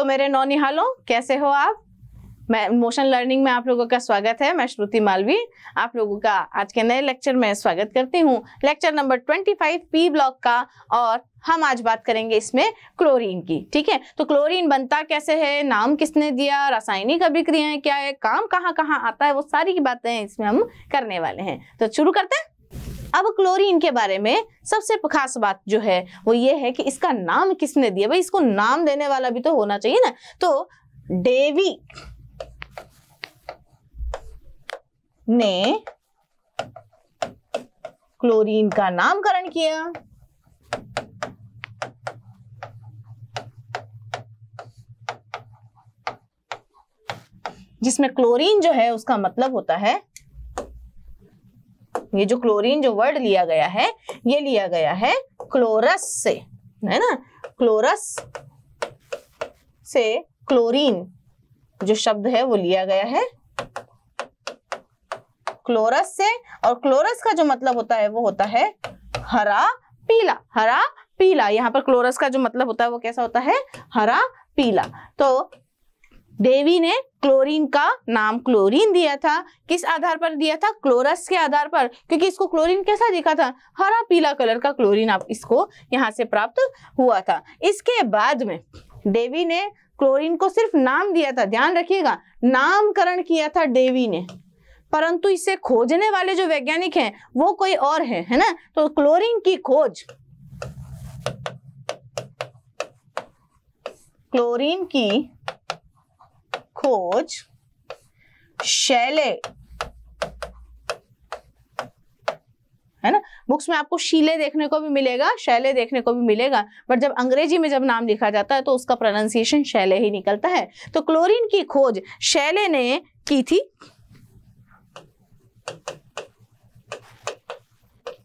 तो मेरे नौनिहालों, कैसे हो आप? मैं मोशन लर्निंग में आप लोगों का स्वागत है। मैं श्रुति मालवी आप लोगों का आज के नए लेक्चर में स्वागत करती हूँ। लेक्चर नंबर 25 पी ब्लॉक का, और हम आज बात करेंगे इसमें क्लोरीन की। ठीक है, तो क्लोरीन बनता कैसे है, नाम किसने दिया, रासायनिक अभिक्रियाएं क्या है, काम कहाँ कहाँ आता है, वो सारी की बातें इसमें हम करने वाले हैं। तो शुरू करते हैं। अब क्लोरीन के बारे में सबसे खास बात जो है वो ये है कि इसका नाम किसने दिया। भाई इसको नाम देने वाला भी तो होना चाहिए ना। तो डेवी ने क्लोरीन का नामकरण किया। जिसमें क्लोरीन जो है उसका मतलब होता है, ये जो क्लोरीन जो वर्ड लिया गया है ये लिया गया है क्लोरस से, है ना। क्लोरस से क्लोरीन जो शब्द है वो लिया गया है क्लोरस से, और क्लोरस का जो मतलब होता है वो होता है हरा पीला। हरा पीला, यहाँ पर क्लोरस का जो मतलब होता है वो कैसा होता है, हरा पीला। तो डेवी ने क्लोरीन का नाम क्लोरीन दिया था। किस आधार पर दिया था? क्लोरस के आधार पर, क्योंकि इसको क्लोरीन कैसा दिखा था, हरा पीला कलर का क्लोरीन आप इसको यहाँ से प्राप्त हुआ था। इसके बाद में डेवी ने क्लोरीन को सिर्फ नाम दिया था, ध्यान रखिएगा, नामकरण किया था डेवी ने, परंतु इसे खोजने वाले जो वैज्ञानिक हैं वो कोई और है ना। तो क्लोरीन की खोज, क्लोरीन की खोज शैले, है ना। बुक्स में आपको शीले देखने को भी मिलेगा, शैले देखने को भी मिलेगा, बट जब अंग्रेजी में जब नाम लिखा जाता है तो उसका प्रोनाउंसिएशन शैले ही निकलता है। तो क्लोरीन की खोज शैले ने की थी।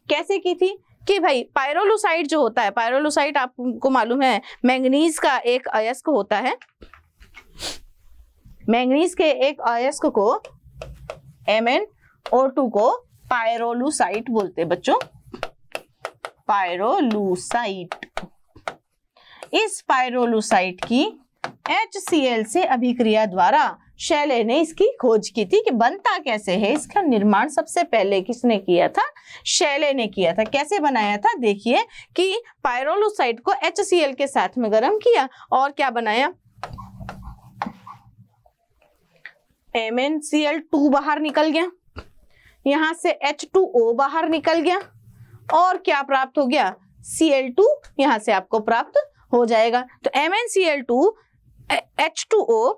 कैसे की थी कि भाई पायरोलुसाइड जो होता है, पायरोलुसाइड आपको मालूम है मैंगनीज का एक अयस्क होता है। मैंगनीज के एक अयस्क को MnO2 को पायरोलुसाइट बोलते हैं बच्चों, पायरोलुसाइट। इस पायरोलुसाइट की HCl से अभिक्रिया द्वारा शैले ने इसकी खोज की थी कि बनता कैसे है। इसका निर्माण सबसे पहले किसने किया था? शैले ने किया था। कैसे बनाया था? देखिए कि पायरोलुसाइट को HCl के साथ में गर्म किया और क्या बनाया, MnCl2 बाहर निकल गया, यहां से H2O बाहर निकल गया, और क्या प्राप्त हो गया, Cl2 यहां से आपको प्राप्त हो जाएगा। तो MnCl2 H2O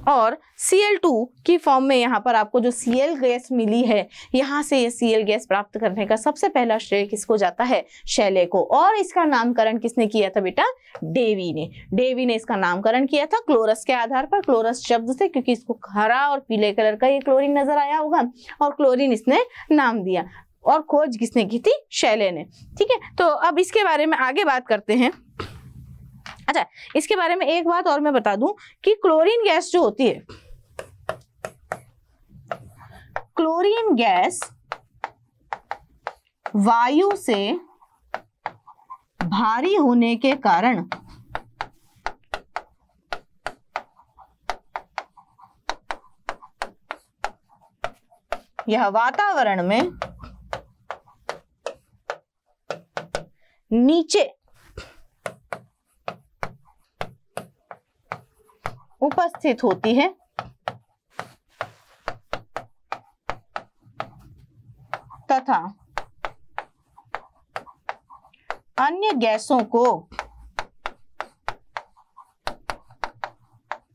और Cl2 की फॉर्म में यहाँ पर आपको जो Cl गैस मिली है, यहाँ से ये Cl गैस प्राप्त करने का सबसे पहला श्रेय किसको जाता है? शैले को। और इसका नामकरण किसने किया था बेटा? डेवी ने। डेवी ने इसका नामकरण किया था क्लोरस के आधार पर, क्लोरस शब्द से, क्योंकि इसको हरा और पीले कलर का ये क्लोरीन नजर आया होगा, और क्लोरीन इसने नाम दिया। और खोज किसने की थी? शैले ने। ठीक है, तो अब इसके बारे में आगे बात करते हैं। अच्छा, इसके बारे में एक बात और मैं बता दूं कि क्लोरीन गैस जो होती है, क्लोरीन गैस वायु से भारी होने के कारण यह वातावरण में नीचे उपस्थित होती है तथा अन्य गैसों को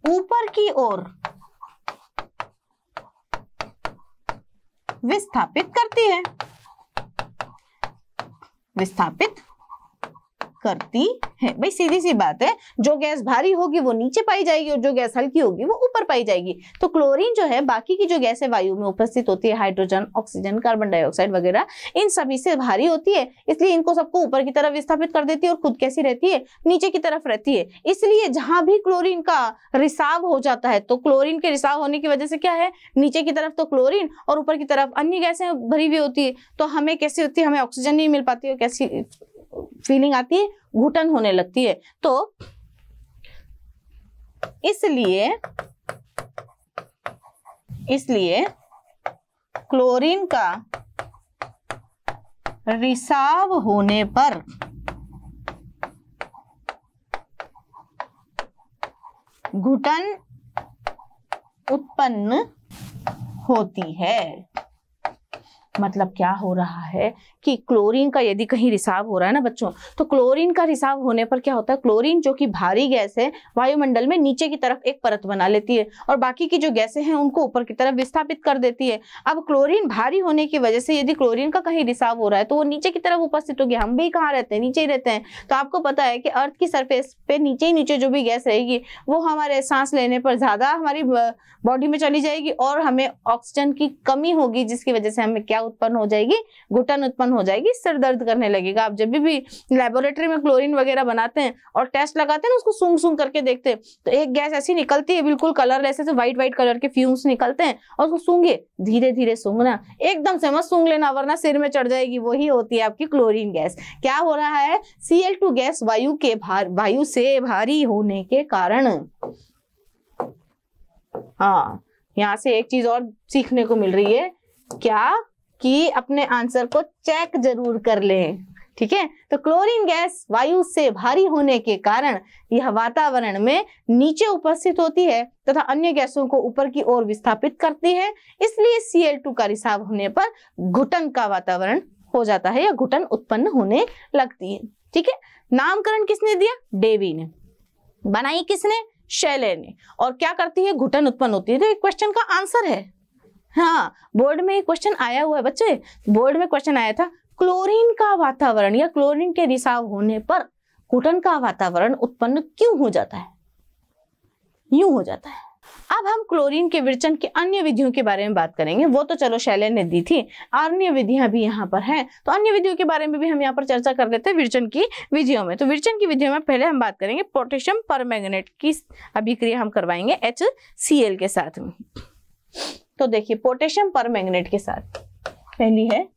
ऊपर की ओर विस्थापित करती है, विस्थापित करती है। भाई सीधी सी बात है, जो गैस भारी होगी वो नीचे पाई जाएगी और जो गैस हल्की होगी वो ऊपर पाई जाएगी। तो क्लोरीन जो है बाकी की जो गैसें वायु में उपस्थित होती है, हाइड्रोजन, ऑक्सीजन, कार्बन डाइऑक्साइड वगैरह, इन सभी से भारी होती है, इसलिए इनको सबको ऊपर की तरफ विस्थापित कर देती है और खुद कैसी रहती है, नीचे की तरफ रहती है। इसलिए जहां भी क्लोरीन का रिसाव हो जाता है, तो क्लोरीन के रिसाव होने की वजह से क्या है, नीचे की तरफ तो क्लोरीन और ऊपर की तरफ अन्य गैसें भरी हुई होती है। तो हमें कैसी होती है, हमें ऑक्सीजन नहीं मिल पाती है, कैसी फीलिंग आती है, घुटन होने लगती है। तो इसलिए क्लोरीन का रिसाव होने पर घुटन उत्पन्न होती है। मतलब क्या हो रहा है कि क्लोरीन का यदि कहीं रिसाव हो रहा है ना बच्चों, तो क्लोरीन का रिसाव होने पर क्या होता है, क्लोरीन जो कि भारी गैस है वायुमंडल में नीचे की तरफ एक परत बना लेती है और बाकी की जो गैसें हैं उनको ऊपर की तरफ विस्थापित कर देती है। अब क्लोरीन भारी होने की वजह से यदि क्लोरीन का कहीं रिसाव हो रहा है तो वो नीचे की तरफ उपस्थित होगी। हम भी कहाँ रहते हैं, नीचे ही रहते हैं। तो आपको पता है कि अर्थ की सरफेस पे नीचे जो भी गैस रहेगी वो हमारे सांस लेने पर ज्यादा हमारी बॉडी में चली जाएगी और हमें ऑक्सीजन की कमी होगी, जिसकी वजह से हमें क्या उत्पन्न हो जाएगी, घुटन उत्पन्न हो जाएगी, सिर दर्द करने लगेगा। आप जब भी लेबोरेटरी में क्लोरीन वगैरह बनाते हैं और टेस्ट लगाते हैं ना, उसको सूंघ सूंघ करके देखते हैं तो एक गैस ऐसी निकलती है बिल्कुल कलरलेस, ऐसे व्हाइट कलर के फ्यूम्स निकलते हैं और उसको सूंघे, धीरे धीरे सूंघना, एकदम से मत सूंघ लेना वरना सिर में चढ़ जाएगी। वही होती है आपकी क्लोरीन गैस। क्या हो रहा है, Cl2 गैस वायु से भारी होने के कारण। हाँ, यहाँ से एक चीज और सीखने को मिल रही है, क्या कि अपने आंसर को चेक जरूर कर लें। ठीक है, तो क्लोरीन गैस वायु से भारी होने के कारण यह वातावरण में नीचे उपस्थित होती है तथा अन्य गैसों को ऊपर की ओर विस्थापित करती है। इसलिए Cl2 का रिसाव होने पर घुटन का वातावरण हो जाता है या घुटन उत्पन्न होने लगती है। ठीक है, नामकरण किसने दिया, डेवी ने। बनाई किसने, शैले ने। और क्या करती है, घुटन उत्पन्न होती है। तो एक क्वेश्चन का आंसर है। हाँ, बोर्ड में एक क्वेश्चन आया हुआ है बच्चे, बोर्ड में क्वेश्चन आया था, क्लोरीन का वातावरण या क्लोरीन के रिसाव होने पर घुटन का वातावरण उत्पन्न क्यों हो जाता है, यूं हो जाता है। अब हम क्लोरीन के विरचन की अन्य विधियों के बारे में बात करेंगे। वो तो चलो शैले ने दी थी, अन्य विधियां भी यहाँ पर हैं, तो अन्य विधियों के बारे में भी हम यहाँ पर चर्चा कर लेते हैं विरचन की विधियों में। तो विरचन की विधियों में पहले हम बात करेंगे पोटेशियम परमैंगनेट की अभिक्रिया हम करवाएंगे HCl के साथ में। तो देखिए, पोटेशियम परमैंगनेट के साथ पहली है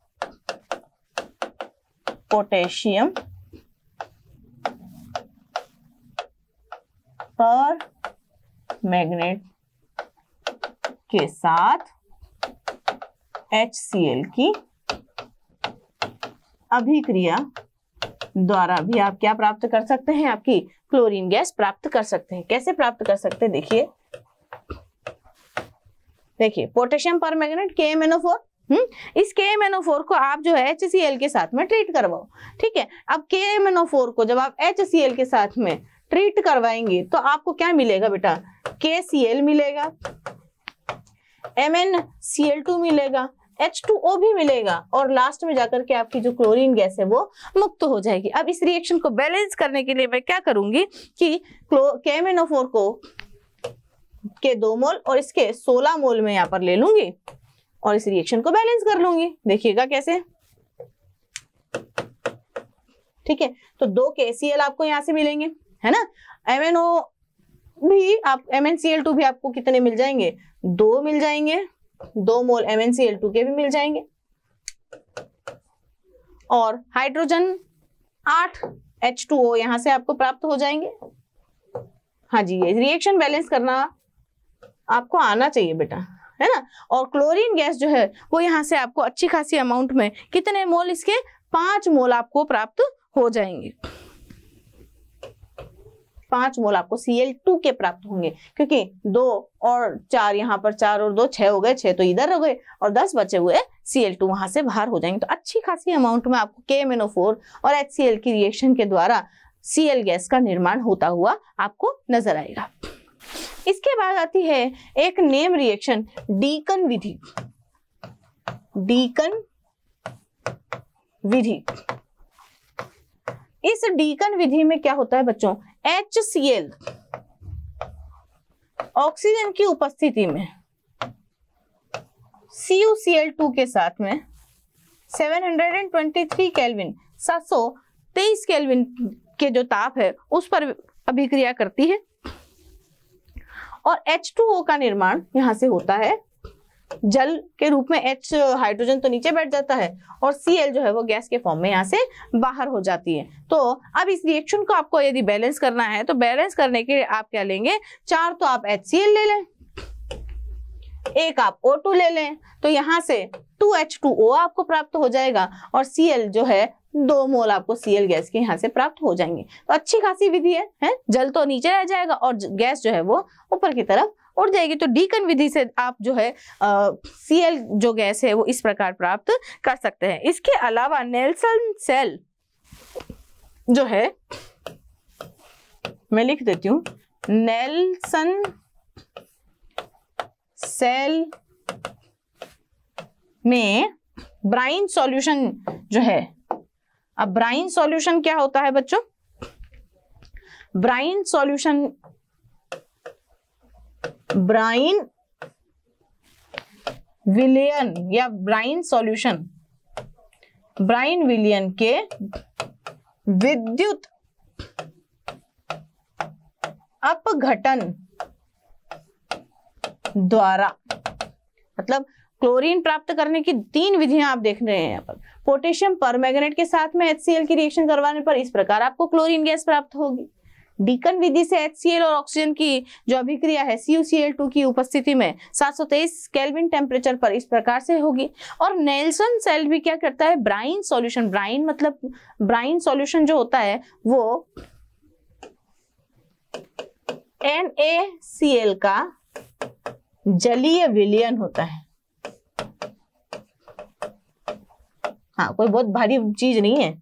पोटेशियम परमैंगनेट के साथ HCl की अभिक्रिया द्वारा भी आप क्या प्राप्त कर सकते हैं, आपकी क्लोरीन गैस प्राप्त कर सकते हैं। कैसे प्राप्त कर सकते हैं, देखिए पोटेशियम परमैंगनेट KMnO4, इस KMnO4 को आप जो है HCl के साथ में ट्रीट करवाओ। ठीक है, अब KMnO4 को जब आप HCl के साथ में ट्रीट करवाएंगे तो आपको क्या मिलेगा बेटा, KCl मिलेगा, MnCl2 मिलेगा, H2O भी मिलेगा और लास्ट में जाकर के आपकी जो क्लोरीन गैस है वो मुक्त हो जाएगी। अब इस रिएक्शन को बैलेंस करने के लिए मैं क्या करूंगी कि KMnO4 को के 2 मोल और इसके 16 मोल में यहाँ पर ले लूंगी और इस रिएक्शन को बैलेंस कर लूंगी। देखिएगा कैसे। ठीक है, तो 2 KCl आपको यहाँ से मिलेंगे, है ना। MnO भी आप MnCl2 भी आपको कितने मिल जाएंगे, 2 मिल जाएंगे, 2 मोल MnCl2 के भी मिल जाएंगे और हाइड्रोजन 8 H2O यहाँ से आपको प्राप्त हो जाएंगे। हाँ जी, ये रिएक्शन बैलेंस करना आपको आना चाहिए बेटा, है ना। और क्लोरीन गैस जो है वो यहाँ से आपको अच्छी खासी अमाउंट में कितने मोल, इसके 5 मोल आपको प्राप्त हो जाएंगे। 5 मोल आपको Cl2 के प्राप्त होंगे, क्योंकि 2 और 4 यहाँ पर 4 और 2 6 हो गए, 6 तो इधर हो गए और 10 बचे हुए Cl2 वहां से बाहर हो जाएंगे। तो अच्छी खासी अमाउंट में आपको KMnO4 और HCl की रिएक्शन के द्वारा Cl गैस का निर्माण होता हुआ आपको नजर आएगा। इसके बाद आती है एक नेम रिएक्शन, डीकन विधि। डीकन विधि, इस डीकन विधि में क्या होता है बच्चों, HCl ऑक्सीजन की उपस्थिति में CuCl2 के साथ में 723 केल्विन 723 केल्विन के जो ताप है उस पर अभिक्रिया करती है और H2O का निर्माण यहां से होता है जल के रूप में H हाइड्रोजन तो नीचे बैठ जाता है और Cl जो है वो गैस के फॉर्म में यहाँ से बाहर हो जाती है। तो अब इस रिएक्शन को आपको यदि बैलेंस करना है तो बैलेंस करने के लिए आप क्या लेंगे, 4 तो आप HCl ले लें, 1 आप O2 ले लें, तो यहाँ से 2H2O आपको प्राप्त हो जाएगा और Cl जो है 2 मोल आपको Cl गैस के यहाँ से प्राप्त हो जाएंगे। तो अच्छी खासी विधि है? जल तो नीचे रह जाएगा और गैस जो है वो ऊपर की तरफ उड़ जाएगी। तो डीकन विधि से आप जो है Cl जो गैस है वो इस प्रकार प्राप्त कर सकते हैं। इसके अलावा नेल्सन सेल जो है, मैं लिख देती हूँ, नेल्सन सेल में ब्राइन सॉल्यूशन जो है, अब ब्राइन सॉल्यूशन क्या होता है बच्चों, ब्राइन सॉल्यूशन, ब्राइन विलयन या ब्राइन सॉल्यूशन, ब्राइन विलयन के विद्युत अपघटन द्वारा, मतलब क्लोरीन प्राप्त करने की 3 विधियां आप देख रहे हैं यहाँ पर। पोटेशियम परमैंगनेट के साथ में HCl की रिएक्शन करवाने पर इस प्रकार आपको क्लोरीन गैस प्राप्त होगी। डीकन विधि से HCl और ऑक्सीजन की जो अभिक्रिया है CuCl2 की उपस्थिति में 723 केल्विन टेम्परेचर पर इस प्रकार से होगी। और नेल्सन सेल भी क्या करता है, ब्राइन सॉल्यूशन, ब्राइन मतलब ब्राइन सॉल्यूशन जो होता है वो NaCl का जलीय विलयन होता है। हाँ, कोई बहुत भारी चीज नहीं है।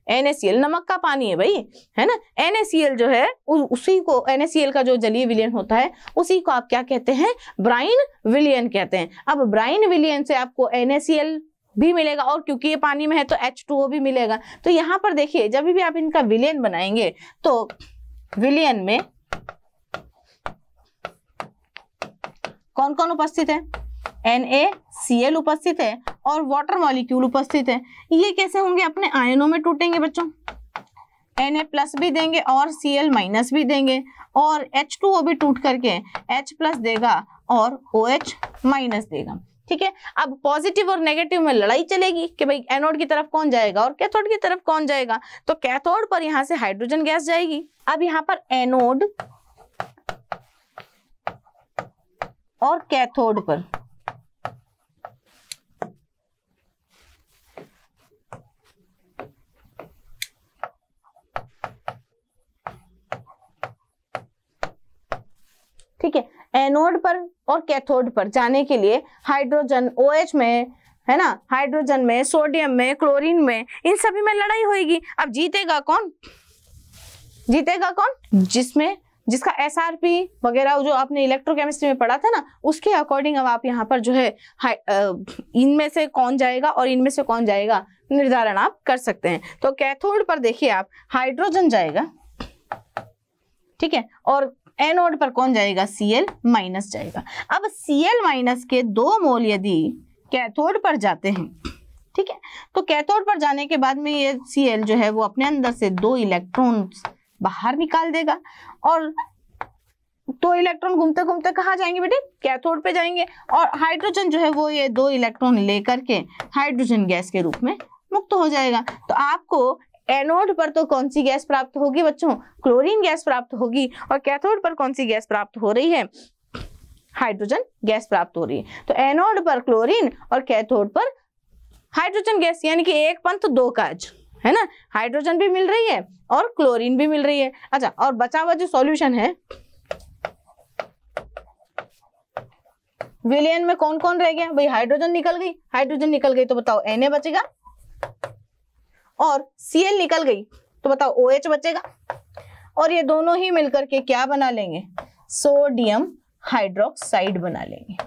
NaCl नमक का पानी है भाई, है ना। NaCl जो है उसी को, NaCl का जो जलीय विलयन होता है उसी को आप क्या कहते हैं, ब्राइन विलयन कहते हैं। अब ब्राइन विलयन से आपको NaCl भी मिलेगा और क्योंकि ये पानी में है तो H2O भी मिलेगा। तो यहाँ पर देखिए, जब भी आप इनका विलयन बनाएंगे तो विलयन में कौन कौन उपस्थित है, NaCl उपस्थित है और वाटर मॉलिक्यूल उपस्थित है। ये कैसे होंगे, अपने आयनों में टूटेंगे बच्चों, Na+ भी देंगे और Cl- भी देंगे और H2O भी टूट करके H+ देगा और OH- देगा। ठीक है, अब पॉजिटिव और नेगेटिव में लड़ाई चलेगी कि भाई एनोड की तरफ कौन जाएगा और कैथोड की तरफ कौन जाएगा। तो कैथोड पर यहाँ से हाइड्रोजन गैस जाएगी। अब यहाँ पर एनोड और कैथोड पर ठीक है, एनोड पर और कैथोड पर जाने के लिए हाइड्रोजन OH में, है ना, हाइड्रोजन में, सोडियम में, क्लोरीन में, इन सभी में लड़ाई होगी। अब जीतेगा कौन, जीतेगा कौन, जिसका SRP वगैरह जो आपने इलेक्ट्रोकेमिस्ट्री में पढ़ा था ना, उसके अकॉर्डिंग अब आप यहाँ पर जो है इनमें से कौन जाएगा और इनमें से कौन जाएगा निर्धारण आप कर सकते हैं। तो कैथोड पर देखिए आप, हाइड्रोजन जाएगा, ठीक है, और एनोड पर कौन जाएगा, Cl- जाएगा। अब Cl- के 2 मोल यदि कैथोड पर जाते हैं, ठीक है, तो कैथोड पर जाने के बाद में ये Cl जो है वो अपने अंदर से 2 इलेक्ट्रॉन बाहर निकाल देगा और 2 इलेक्ट्रॉन घूमते घूमते कहाँ जाएंगे बेटे, कैथोड पे जाएंगे और हाइड्रोजन जो है वो ये 2 इलेक्ट्रॉन लेकर के हाइड्रोजन गैस के रूप में मुक्त हो जाएगा। तो आपको एनोड पर तो कौन सी गैस प्राप्त होगी बच्चों, क्लोरीन गैस प्राप्त होगी और कैथोड पर कौन सी गैस प्राप्त हो रही है, हाइड्रोजन गैस प्राप्त हो रही है। तो एनोड पर क्लोरीन और कैथोड पर हाइड्रोजन गैस, यानी कि एक पंथ 2 काज, है ना, हाइड्रोजन भी मिल रही है और क्लोरीन भी मिल रही है। अच्छा, और बचा हुआ जो सॉल्यूशन है, विलयन में कौन कौन रह गया भाई, हाइड्रोजन निकल गई, हाइड्रोजन निकल गई तो बताओ Na बचेगा और Cl निकल गई तो बताओ OH बचेगा और ये दोनों ही मिलकर के क्या बना लेंगे, सोडियम हाइड्रोक्साइड बना लेंगे।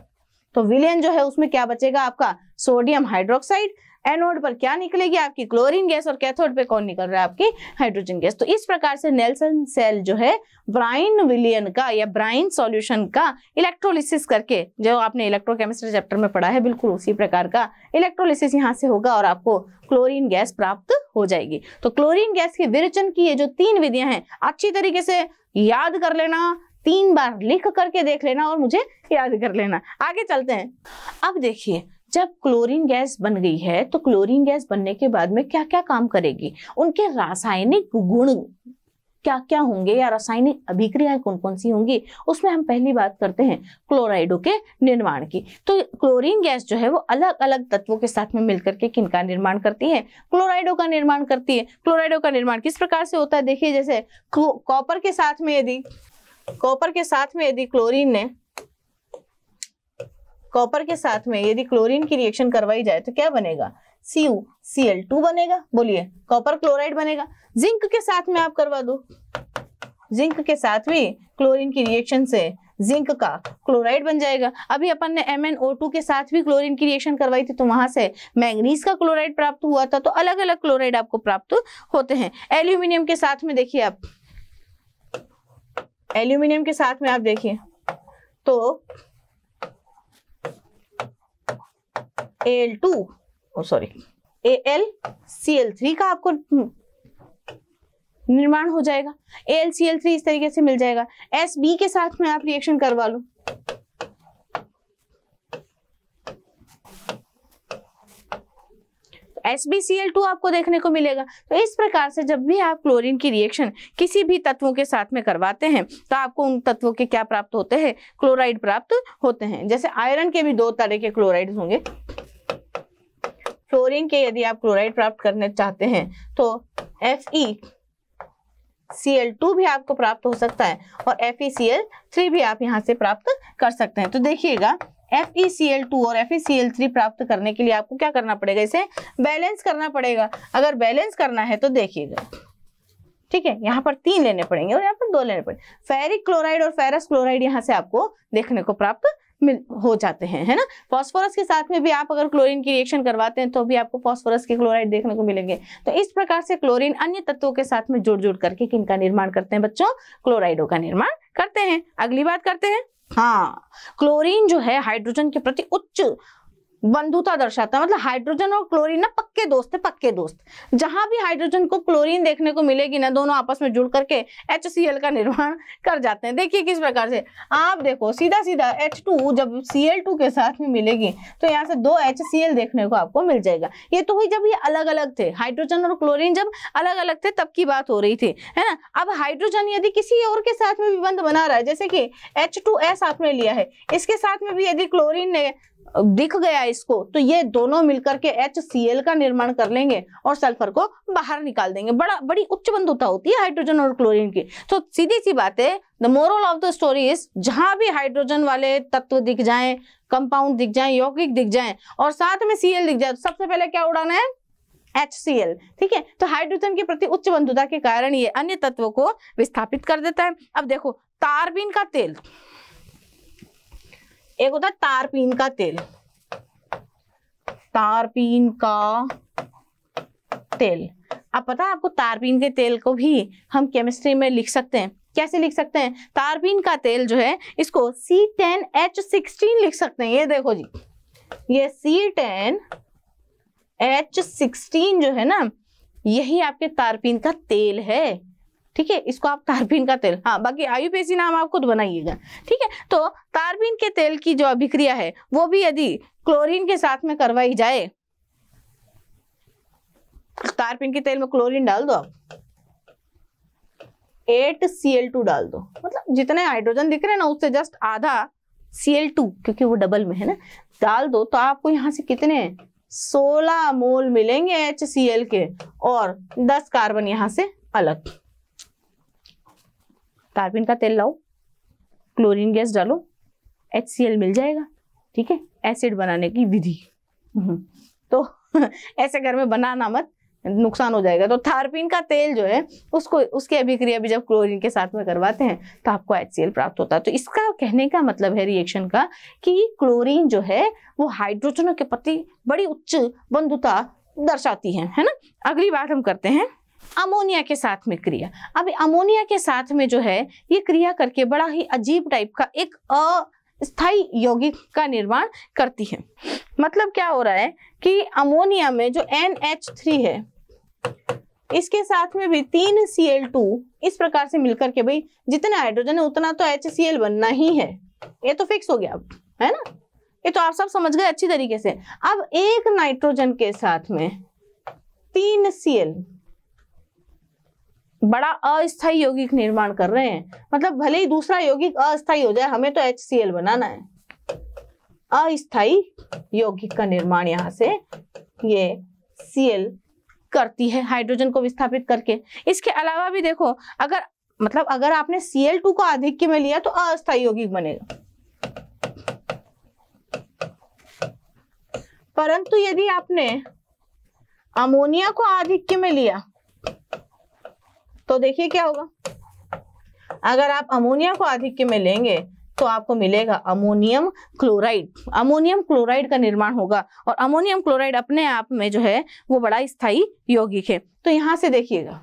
तो विलयन जो है उसमें क्या बचेगा आपका, सोडियम हाइड्रोक्साइड। एनोड पर क्या निकलेगी आपकी, क्लोरीन गैस और कैथोड पे कौन निकल रहा है आपकी, हाइड्रोजन गैस। तो इस प्रकार से नेल्सन सेल जो है ब्राइन विलयन का या ब्राइन सॉल्यूशन का इलेक्ट्रोलिसिस करके, जो आपने इलेक्ट्रोकेमिस्ट्री चैप्टर में पढ़ा है, बिल्कुल उसी प्रकार का इलेक्ट्रोलिसिस यहाँ से होगा और आपको क्लोरीन गैस प्राप्त हो जाएगी। तो क्लोरीन गैस के विरेचन की ये जो 3 विधियां हैं अच्छी तरीके से याद कर लेना। 3 बार लिख करके देख लेना और मुझे याद कर लेना। आगे चलते हैं। अब देखिए, जब क्लोरीन गैस बन गई है तो क्लोरीन गैस बनने के बाद में क्या क्या काम करेगी, उनके रासायनिक गुण क्या क्या होंगे या रासायनिक अभिक्रियाएं कौन कौन सी होंगी, उसमें हम पहली बात करते हैं क्लोराइडों के निर्माण की। तो क्लोरीन गैस जो है वो अलग अलग तत्वों के साथ में मिलकर के किनका निर्माण करती है, क्लोराइडों का निर्माण करती है। क्लोराइडों का निर्माण किस प्रकार से होता है, देखिए जैसे कॉपर के साथ में यदि क्लोरीन ने कॉपर के साथ में यदि क्लोरीन की रिएक्शन करवाई जाए तो क्या बनेगा, CuCl2 बनेगा। बोलिए, कॉपर क्लोराइड बनेगा। जिंक के साथ में आप करवा दो, जिंक के साथ भी क्लोरीन की रिएक्शन से जिंक का क्लोराइड बन जाएगा। अभी अपन ने MnO2 के साथ भी क्लोरीन की रिएक्शन करवाई थी तो वहां से मैंगनीज का क्लोराइड प्राप्त हुआ था। तो अलग अलग क्लोराइड आपको प्राप्त होते हैं। एल्यूमिनियम के साथ में देखिए आप, एल्यूमिनियम के साथ में आप देखिए तो AlCl3 का आपको निर्माण हो जाएगा। AlCl3 इस तरीके से मिल जाएगा। Sb के साथ में आप रिएक्शन करवा लो, SbCl2 आपको देखने को मिलेगा। तो इस प्रकार से जब भी आप क्लोरीन की रिएक्शन किसी भी तत्वों के साथ में करवाते हैं तो आपको उन तत्वों के क्या प्राप्त होते हैं, क्लोराइड प्राप्त होते हैं। जैसे आयरन के भी 2 तरह के क्लोराइड होंगे। फ्लोरीन के यदि आप क्लोराइड प्राप्त करना चाहते हैं तो FeCl2 भी आपको प्राप्त हो सकता है और FeCl3 भी आप यहां से प्राप्त कर सकते हैं। तो देखिएगा, FeCl2 और FeCl3 प्राप्त करने के लिए आपको क्या करना पड़ेगा, इसे बैलेंस करना पड़ेगा। अगर बैलेंस करना है तो देखिएगा, ठीक है, यहाँ पर 3 लेने पड़ेंगे और यहाँ पर 2 लेने पड़ेंगे। फेरिक क्लोराइड और फेरस क्लोराइड यहाँ से आपको देखने को प्राप्त हो जाते हैं, है ना। फास्फोरस के साथ में भी आप अगर क्लोरीन की रिएक्शन करवाते हैं तो भी आपको फास्फोरस के क्लोराइड देखने को मिलेंगे। तो इस प्रकार से क्लोरीन अन्य तत्वों के साथ में जुड़ करके किनका निर्माण करते हैं बच्चों, क्लोराइडों का निर्माण करते हैं। अगली बात करते हैं। हाँ, क्लोरीन जो है हाइड्रोजन के प्रति उच्च बंधुता दर्शाता है। मतलब हाइड्रोजन और क्लोरीन ना पक्के दोस्त है, पक्के दोस्त। जहां भी हाइड्रोजन को क्लोरीन देखने को मिलेगी ना, दोनों आपस में जुड़ करके HCl का निर्माण कर जाते हैं। देखिए किस प्रकार से, आप देखो सीधा सीधा H2 जब Cl2 के साथ में मिलेगी तो यहाँ से 2 HCl देखने को आपको मिल जाएगा। ये तो हुई जब ये अलग अलग थे, हाइड्रोजन और क्लोरीन जब अलग अलग थे तब की बात हो रही थी, है ना। अब हाइड्रोजन यदि किसी और के साथ में भी बंध बना रहा है, जैसे कि H2S आपने लिया है, इसके साथ में भी यदि क्लोरीन ने दिख गया इसको, तो ये दोनों मिलकर के HCl का निर्माण कर लेंगे और सल्फर को बाहर निकाल देंगे। बड़ी उच्च बंधुता होती है हाइड्रोजन और क्लोरीन की। तो सीधी सी बात है, the moral of the story is, जहां भी हाइड्रोजन वाले तत्व दिख जाएं, कंपाउंड दिख जाएं, यौगिक दिख जाएं और साथ में Cl दिख जाए, तो सबसे पहले क्या उड़ाना है, HCl। ठीक है, तो हाइड्रोजन के प्रति उच्च बंधुता के कारण ये अन्य तत्वों को विस्थापित कर देता है। अब देखो, तारपीन का तेल, एक होता है तारपीन का तेल, तारपीन का तेल। अब पता है आपको, तारपीन के तेल को भी हम केमिस्ट्री में लिख सकते हैं। कैसे लिख सकते हैं, तारपीन का तेल जो है इसको C10H16 लिख सकते हैं। ये देखो जी, ये C10H16 जो है ना, यही आपके तारपीन का तेल है। ठीक है, इसको आप तारपीन का तेल, हाँ बाकी आयुपेसी नाम आप खुद बनाइएगा। ठीक है, तो तारपीन के तेल की जो अभिक्रिया है वो भी यदि क्लोरीन के साथ में करवाई जाए, तारपीन के तेल में क्लोरीन डाल दो आप, 8Cl2 डाल दो, मतलब जितने हाइड्रोजन दिख रहे हैं ना उससे जस्ट आधा Cl2, क्योंकि वो डबल में है ना, डाल दो तो आपको यहाँ से कितने 16 मोल मिलेंगे HCl के और 10 कार्बन यहाँ से अलग। तारपीन का तेल लाओ, क्लोरीन गैस डालो, HCl मिल जाएगा। ठीक है, एसिड बनाने की विधि। तो ऐसे घर में बनाना मत, नुकसान हो जाएगा। तो तारपीन का तेल जो है उसको, उसकी अभिक्रिया भी जब क्लोरीन के साथ में करवाते हैं तो आपको HCl प्राप्त होता है। तो इसका कहने का मतलब है रिएक्शन का कि क्लोरीन जो है वो हाइड्रोजनों के प्रति बड़ी उच्च बंधुता दर्शाती है ना। अगली बात हम करते हैं अमोनिया के साथ में क्रिया। अब अमोनिया के साथ में जो है ये क्रिया करके बड़ा ही अजीब टाइप का एक अस्थायी यौगिक का निर्माण करती है। मतलब क्या हो रहा है कि अमोनिया में जो NH3 है, इसके साथ में भी 3 Cl2 इस प्रकार से मिलकर के भाई जितना हाइड्रोजन है उतना तो HCl बनना ही है, ये तो फिक्स हो गया अब, है ना, ये तो आप सब समझ गए अच्छी तरीके से। अब एक नाइट्रोजन के साथ में 3 Cl बड़ा अस्थायी यौगिक निर्माण कर रहे हैं, मतलब भले ही दूसरा यौगिक अस्थायी हो जाए, हमें तो HCl बनाना है। अस्थायी यौगिक का निर्माण यहाँ से ये Cl करती है हाइड्रोजन को विस्थापित करके। इसके अलावा भी देखो, अगर आपने Cl2 को आधिक्य में लिया तो अस्थायी यौगिक बनेगा, परंतु यदि आपने अमोनिया को आधिक्य में लिया तो देखिए क्या होगा। अगर आप अमोनिया को आधिक्य में लेंगे तो आपको मिलेगा अमोनियम क्लोराइड। अमोनियम क्लोराइड का निर्माण होगा और अमोनियम क्लोराइड अपने आप में जो है वो बड़ा स्थायी यौगिक है। तो यहां से देखिएगा,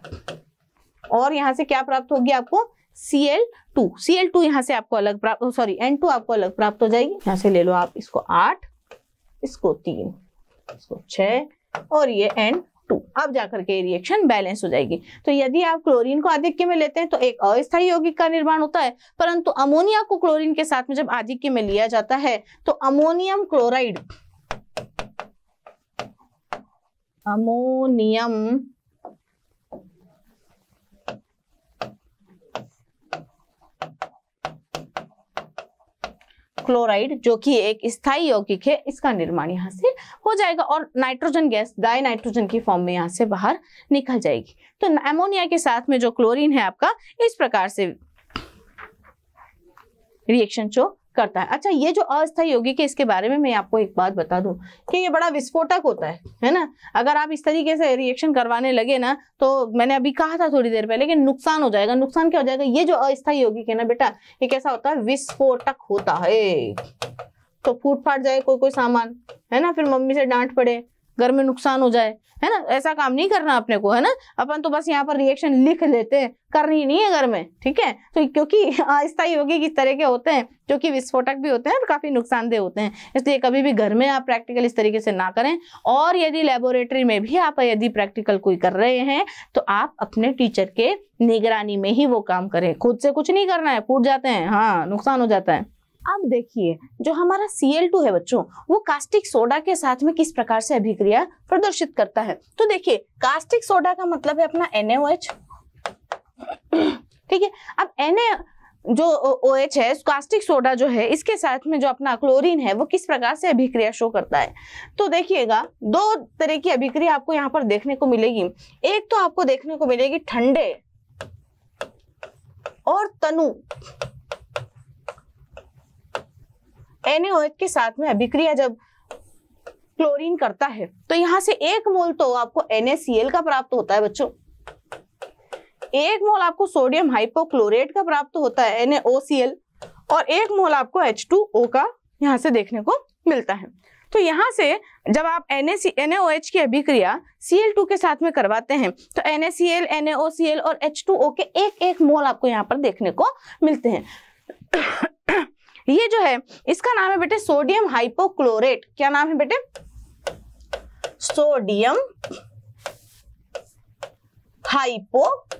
और यहां से क्या प्राप्त होगी आपको, Cl2। Cl2 यहां से आपको अलग प्राप्त, सॉरी N2 आपको अलग प्राप्त हो जाएगी। यहां से ले लो आप इसको 8, इसको 3, इसको 6 और ये N2। अब जाकर के रिएक्शन बैलेंस हो जाएगी। तो यदि आप क्लोरीन को आधिक्य में लेते हैं तो एक अस्थायी यौगिक का निर्माण होता है, परंतु अमोनिया को क्लोरीन के साथ में जब आधिक्य में लिया जाता है तो अमोनियम क्लोराइड, अमोनियम क्लोराइड जो कि एक स्थायी यौगिक है, इसका निर्माण यहाँ से हो जाएगा और नाइट्रोजन गैस डाई नाइट्रोजन की फॉर्म में यहाँ से बाहर निकल जाएगी। तो अमोनिया के साथ में जो क्लोरीन है आपका इस प्रकार से रिएक्शन शो करता है। अच्छा, ये जो अस्थायी यौगिक है इसके बारे में मैं आपको एक बात बता दूं कि ये बड़ा विस्फोटक होता है ना। अगर आप इस तरीके से रिएक्शन करवाने लगे ना तो मैंने अभी कहा था थोड़ी देर पहले कि नुकसान हो जाएगा। नुकसान क्या हो जाएगा, ये जो अस्थायी यौगिक है ना बेटा, ये कैसा होता है, विस्फोटक होता है। तो फूट फाट जाए कोई सामान, है ना, फिर मम्मी से डांट पड़े, घर में नुकसान हो जाए, है ना। ऐसा काम नहीं करना अपने को, है ना। अपन तो बस यहाँ पर रिएक्शन लिख लेते हैं, करनी नहीं है घर में, ठीक है। तो क्योंकि अस्थायी यौगिक इस तरह के होते हैं जो कि विस्फोटक भी होते हैं और काफी नुकसानदेह होते हैं, इसलिए कभी भी घर में आप प्रैक्टिकल इस तरीके से ना करें। और यदि लेबोरेटरी में भी आप यदि प्रैक्टिकल कोई कर रहे हैं तो आप अपने टीचर के निगरानी में ही वो काम करें, खुद से कुछ नहीं करना है, फूट जाते हैं, हाँ नुकसान हो जाता है। अब देखिए, जो हमारा Cl2 है बच्चों, वो कास्टिक सोडा के साथ में किस प्रकार से अभिक्रिया प्रदर्शित करता है। तो देखिए, कास्टिक सोडा का मतलब है अपना NaOH, ठीक है। अब जो OH है, कास्टिक सोडा जो है, इसके साथ में जो अपना क्लोरीन है वो किस प्रकार से अभिक्रिया शो करता है। तो देखिएगा, 2 तरह की अभिक्रिया आपको यहाँ पर देखने को मिलेगी। एक तो आपको देखने को मिलेगी ठंडे और तनु NaOH के साथ में अभिक्रिया जब क्लोरीन करता है तो यहां से 1 मोल तो आपको NaCl का प्राप्त होता है बच्चों, 1 मोल आपको सोडियम हाइपोक्लोरेट का प्राप्त होता है NaOCl, और 1 मोल आपको H2O का यहां से देखने को मिलता है। तो यहां से जब आप NaOH की अभिक्रिया Cl2 के साथ में करवाते हैं तो NaCl, NaOCl और H2O के 1-1 मोल आपको यहाँ पर देखने को मिलते हैं। ये जो है इसका नाम है बेटे सोडियम हाइपोक्लोरेट। क्या नाम है बेटे, सोडियम हाइपोक्लोरेट,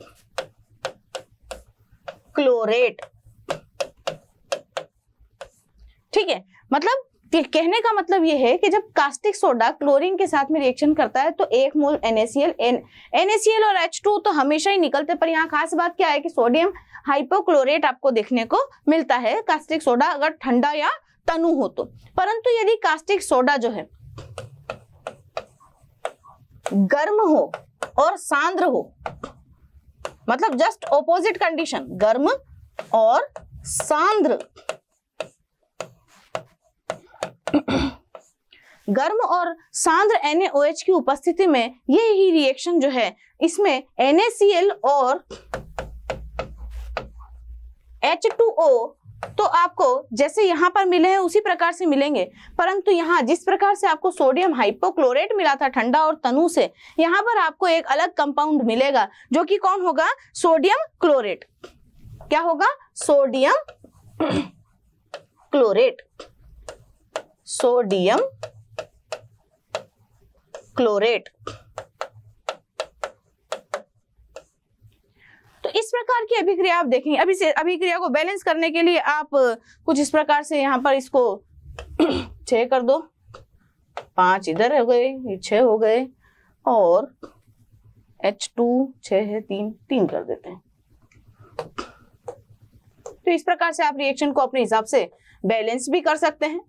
ठीक है। मतलब कहने का मतलब ये है कि जब कास्टिक सोडा क्लोरीन के साथ में रिएक्शन करता है तो 1 मोल NaCl और H2 तो हमेशा ही निकलते, पर यहाँ खास बात क्या है कि सोडियम हाइपोक्लोरेट आपको देखने को मिलता है कास्टिक सोडा अगर ठंडा या तनु हो तो। परंतु यदि कास्टिक सोडा जो है गर्म हो और सांद्र हो, मतलब जस्ट ऑपोजिट कंडीशन, गर्म और सांद्र, गर्म और सांद्र NaOH की उपस्थिति में ये ही रिएक्शन जो है इसमें NaCl और H2O तो आपको जैसे यहां पर मिले हैं उसी प्रकार से मिलेंगे, परंतु यहां जिस प्रकार से आपको सोडियम हाइपोक्लोरेट मिला था ठंडा और तनु से, यहां पर आपको एक अलग कंपाउंड मिलेगा जो कि कौन होगा, सोडियम क्लोरेट। क्या होगा, सोडियम क्लोरेट, सोडियम क्लोरेट। प्रकार की अभिक्रिया आप देखेंगे। अभी से अभिक्रिया को बैलेंस करने के लिए आप कुछ इस प्रकार से यहाँ पर इसको 6 कर दो, 5 इधर हो गए, ये 6 हो गए, और H2 6 है, 3 कर देते हैं। तो इस प्रकार से आप रिएक्शन को अपने हिसाब से बैलेंस भी कर सकते हैं।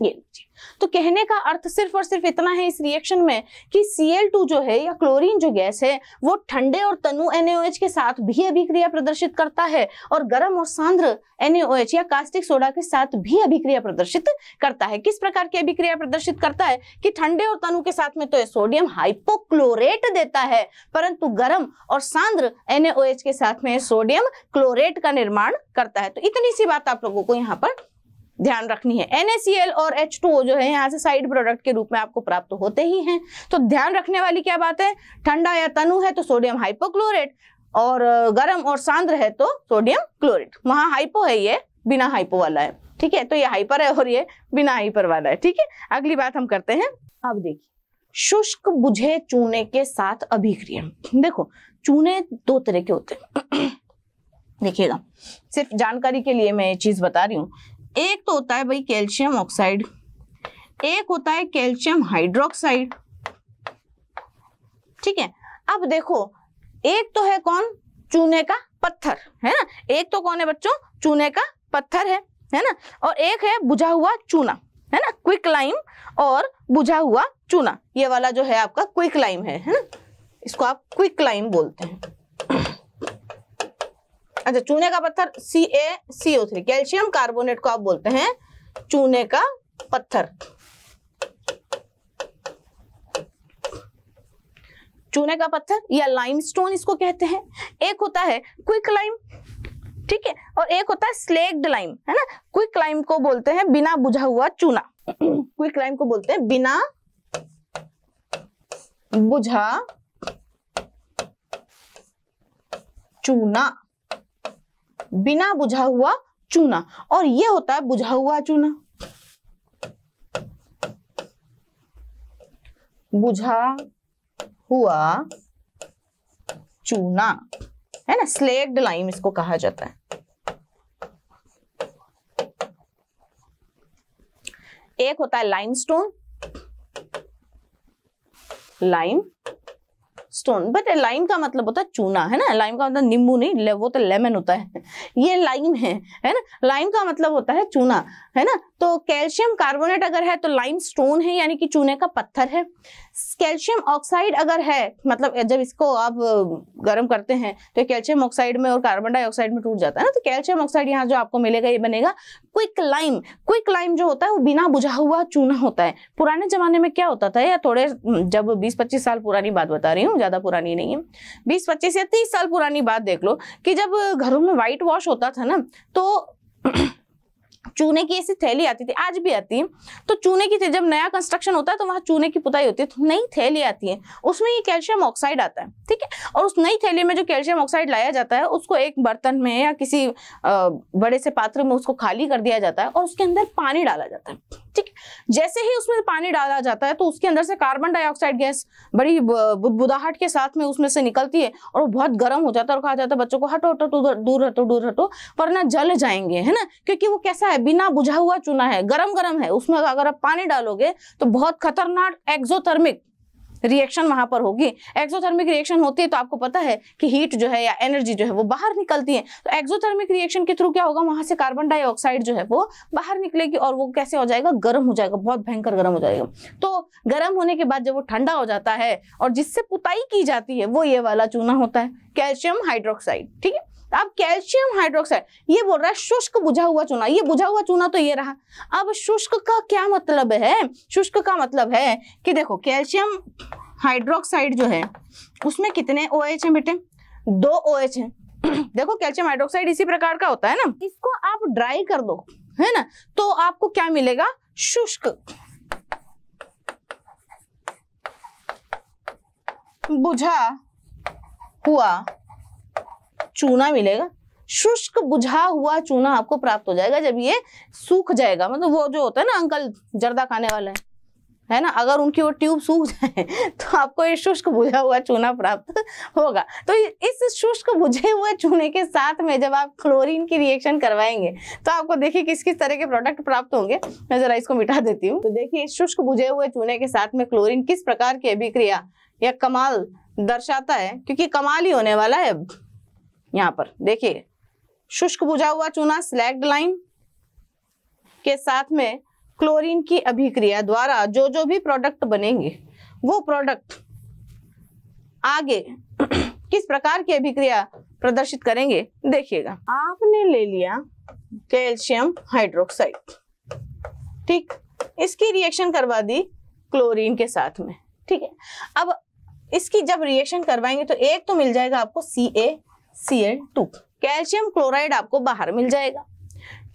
ये तो कहने का अर्थ सिर्फ और सिर्फ इतना है इस रिएक्शन में कि Cl2 जो है या क्लोरीन जो गैस है वो ठंडे और तनु NaOH के साथ भी अभिक्रिया प्रदर्शित करता है और गर्म और सांद्र NaOH या कास्टिक सोडा के साथ भी अभिक्रिया प्रदर्शित करता है। किस प्रकार की अभिक्रिया प्रदर्शित करता है कि ठंडे और तनु के साथ में तो सोडियम हाइपोक्लोरेट देता है, परंतु गर्म और सांद्र NaOH के साथ में सोडियम क्लोरेट का निर्माण करता है। तो इतनी सी बात आप लोगों को यहाँ पर ध्यान रखनी है। NaCl और H2O जो है यहाँ से साइड प्रोडक्ट के रूप में आपको प्राप्त होते ही हैं। तो ध्यान रखने वाली क्या बात है, ठंडा या तनु है तो सोडियम हाइपोक्लोरेट, और गर्म और सांद्र है तो सोडियम क्लोरेट। वहां हाइपो है, ये बिना हाइपो वाला है, ठीक है। तो ये हाइपर है और ये बिना हाइपर वाला है, ठीक है। अगली बात हम करते हैं। अब देखिए, शुष्क बुझे चूने के साथ अभिक्रिया। देखो चूने 2 तरह के होते हैं, देखिएगा, सिर्फ जानकारी के लिए मैं ये चीज बता रही हूँ। एक तो होता है भाई कैल्शियम ऑक्साइड, एक होता है कैल्शियम हाइड्रोक्साइड, ठीक है। अब देखो, एक तो है कौन, चूने का पत्थर, है ना। एक तो कौन है बच्चों, चूने का पत्थर है ना, और एक है बुझा हुआ चूना, है ना, क्विक लाइम और बुझा हुआ चूना। ये वाला जो है आपका क्विक लाइम है ना, इसको आप क्विक लाइम बोलते हैं। अच्छा, चूने का पत्थर CaCO3, कैल्शियम कार्बोनेट को आप बोलते हैं चूने का पत्थर। चूने का पत्थर या लाइमस्टोन इसको कहते हैं। एक होता है क्विक लाइम, ठीक है, और एक होता है स्लेग्ड लाइम, है ना। क्विक लाइम को बोलते हैं बिना बुझा हुआ चूना, क्विक लाइम को बोलते हैं बिना बुझा चूना, बिना बुझा हुआ चूना, और ये होता है बुझा हुआ चूना, बुझा हुआ चूना, है ना, स्लेग्ड लाइम इसको कहा जाता है। एक होता है limestone, lime stone, but lime का मतलब होता है चूना, है ना। लाइम का मतलब नींबू नहीं, वो तो लेमन होता है, ये लाइम है ना। लाइम का मतलब होता है चूना, है ना। तो कैल्शियम कार्बोनेट अगर है तो लाइम स्टोन है, यानी कि चूने का पत्थर है। कैल्शियम ऑक्साइड अगर है, मतलब जब इसको आप गर्म करते हैं तो कैल्शियम ऑक्साइड में और कार्बन डाइऑक्साइड में टूट जाता है ना, तो कैल्शियम ऑक्साइड यहाँ जो आपको मिलेगा ये बनेगा क्विक लाइम। क्विक लाइम जो होता है वो बिना बुझा हुआ चूना होता है। पुराने जमाने में क्या होता था, या थोड़े जब 20-25 साल पुरानी बात बता रही हूँ, ज्यादा पुरानी नहीं है, 20-25 या 30 साल पुरानी बात देख लो, कि जब घरों में व्हाइट वॉश होता था ना, तो चूने की ऐसी थैली आती थी, आज भी आती है। तो चूने की, जब नया कंस्ट्रक्शन होता है तो वहां चूने की पुताई होती है, तो नई थैली आती है, उसमें ये कैल्शियम ऑक्साइड आता है, ठीक है। और उस नई थैली में जो कैल्शियम ऑक्साइड लाया जाता है, उसको एक बर्तन में या किसी बड़े से पात्र में उसको खाली कर दिया जाता है और उसके अंदर पानी डाला जाता है, ठीक है। जैसे ही उसमें पानी डाला जाता है तो उसके अंदर से कार्बन डाइऑक्साइड गैस बड़ी बुदबुदाहट के साथ में उसमें से निकलती है और वो बहुत गर्म हो जाता है, और कहा जाता है बच्चों को हटो हटो, दूर हटो, दूर हटो, वरना जल जाएंगे, है ना। क्योंकि वो कैसा है, बिना बुझा हुआ चूना है, गरम गरम है, उसमें अगर आप पानी डालोगे तो बहुत खतरनाक एक्सोथर्मिक रिएक्शन वहां पर होगी। एक्सोथर्मिक रिएक्शन होती है तो आपको पता है कि हीट जो है या एनर्जी जो है वो बाहर निकलती है। तो एक्सोथर्मिक रिएक्शन के थ्रू क्या होगा, वहां से कार्बन डाइऑक्साइड जो है वो बाहर निकलेगी और वो कैसे हो जाएगा, गर्म हो जाएगा, बहुत भयंकर गर्म हो जाएगा। तो गर्म होने के बाद जब वो ठंडा हो जाता है और जिससे पुताई की जाती है वो ये वाला चूना होता है, कैल्शियम हाइड्रोक्साइड, ठीक है। अब कैल्शियम हाइड्रोक्साइड ये बोल रहा है शुष्क बुझा हुआ चूना, ये बुझा हुआ चूना तो ये रहा। अब शुष्क का क्या मतलब है, शुष्क का मतलब है कि देखो कैल्शियम हाइड्रोक्साइड जो है उसमें कितने OH हैं बेटे, 2 OH हैं। देखो कैल्शियम हाइड्रोक्साइड इसी प्रकार का होता है ना, इसको आप ड्राई कर दो, है ना, तो आपको क्या मिलेगा, शुष्क बुझा हुआ चूना मिलेगा। शुष्क बुझा हुआ चूना आपको प्राप्त हो जाएगा जब ये सूख जाएगा, मतलब वो जो होता है ना अंकल जर्दा खाने वाला है ना, अगर उनकी वो ट्यूब सूख जाए तो आपको ये शुष्क बुझा हुआ चूना प्राप्त होगा। तो इस शुष्क बुझे हुए चूने के साथ में जब आप क्लोरीन की रिएक्शन करवाएंगे तो आपको देखिए किस किस तरह के प्रोडक्ट प्राप्त होंगे। मैं जरा इसको मिटा देती हूँ। तो देखिए इस शुष्क बुझे हुए चूने के साथ में क्लोरीन किस प्रकार की अभिक्रिया या कमाल दर्शाता है, क्योंकि कमाल ही होने वाला है। यहाँ पर देखिए शुष्क बुझा हुआ चूना स्लैग्ड लाइम के साथ में क्लोरीन की अभिक्रिया द्वारा जो जो भी प्रोडक्ट बनेंगे वो प्रोडक्ट आगे किस प्रकार की अभिक्रिया प्रदर्शित करेंगे देखिएगा। आपने ले लिया कैल्शियम हाइड्रोक्साइड, ठीक, इसकी रिएक्शन करवा दी क्लोरीन के साथ में, ठीक है। अब इसकी जब रिएक्शन करवाएंगे तो एक तो मिल जाएगा आपको CaCl2, कैल्शियम क्लोराइड आपको बाहर मिल जाएगा,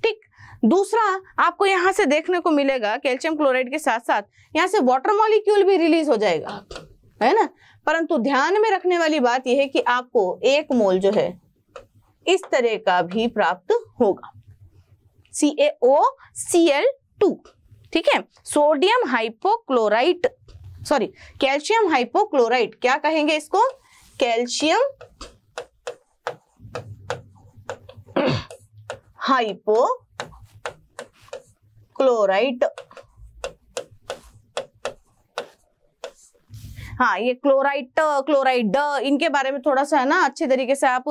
ठीक। दूसरा आपको यहाँ से देखने को मिलेगा कैल्शियम क्लोराइड के साथ साथ यहाँ से वाटर मॉलिक्यूल भी रिलीज हो जाएगा, है ना। परंतु ध्यान में रखने वाली बात यह है कि आपको 1 मोल जो है इस तरह का भी प्राप्त होगा, CaOCl2, ठीक है। Sodium hypochlorite, sorry calcium hypochlorite, क्या कहेंगे इसको, कैल्शियम हाइपोक्लोराइट। हाँ, ये क्लोराइड इनके बारे में थोड़ा सा है ना अच्छे तरीके से आप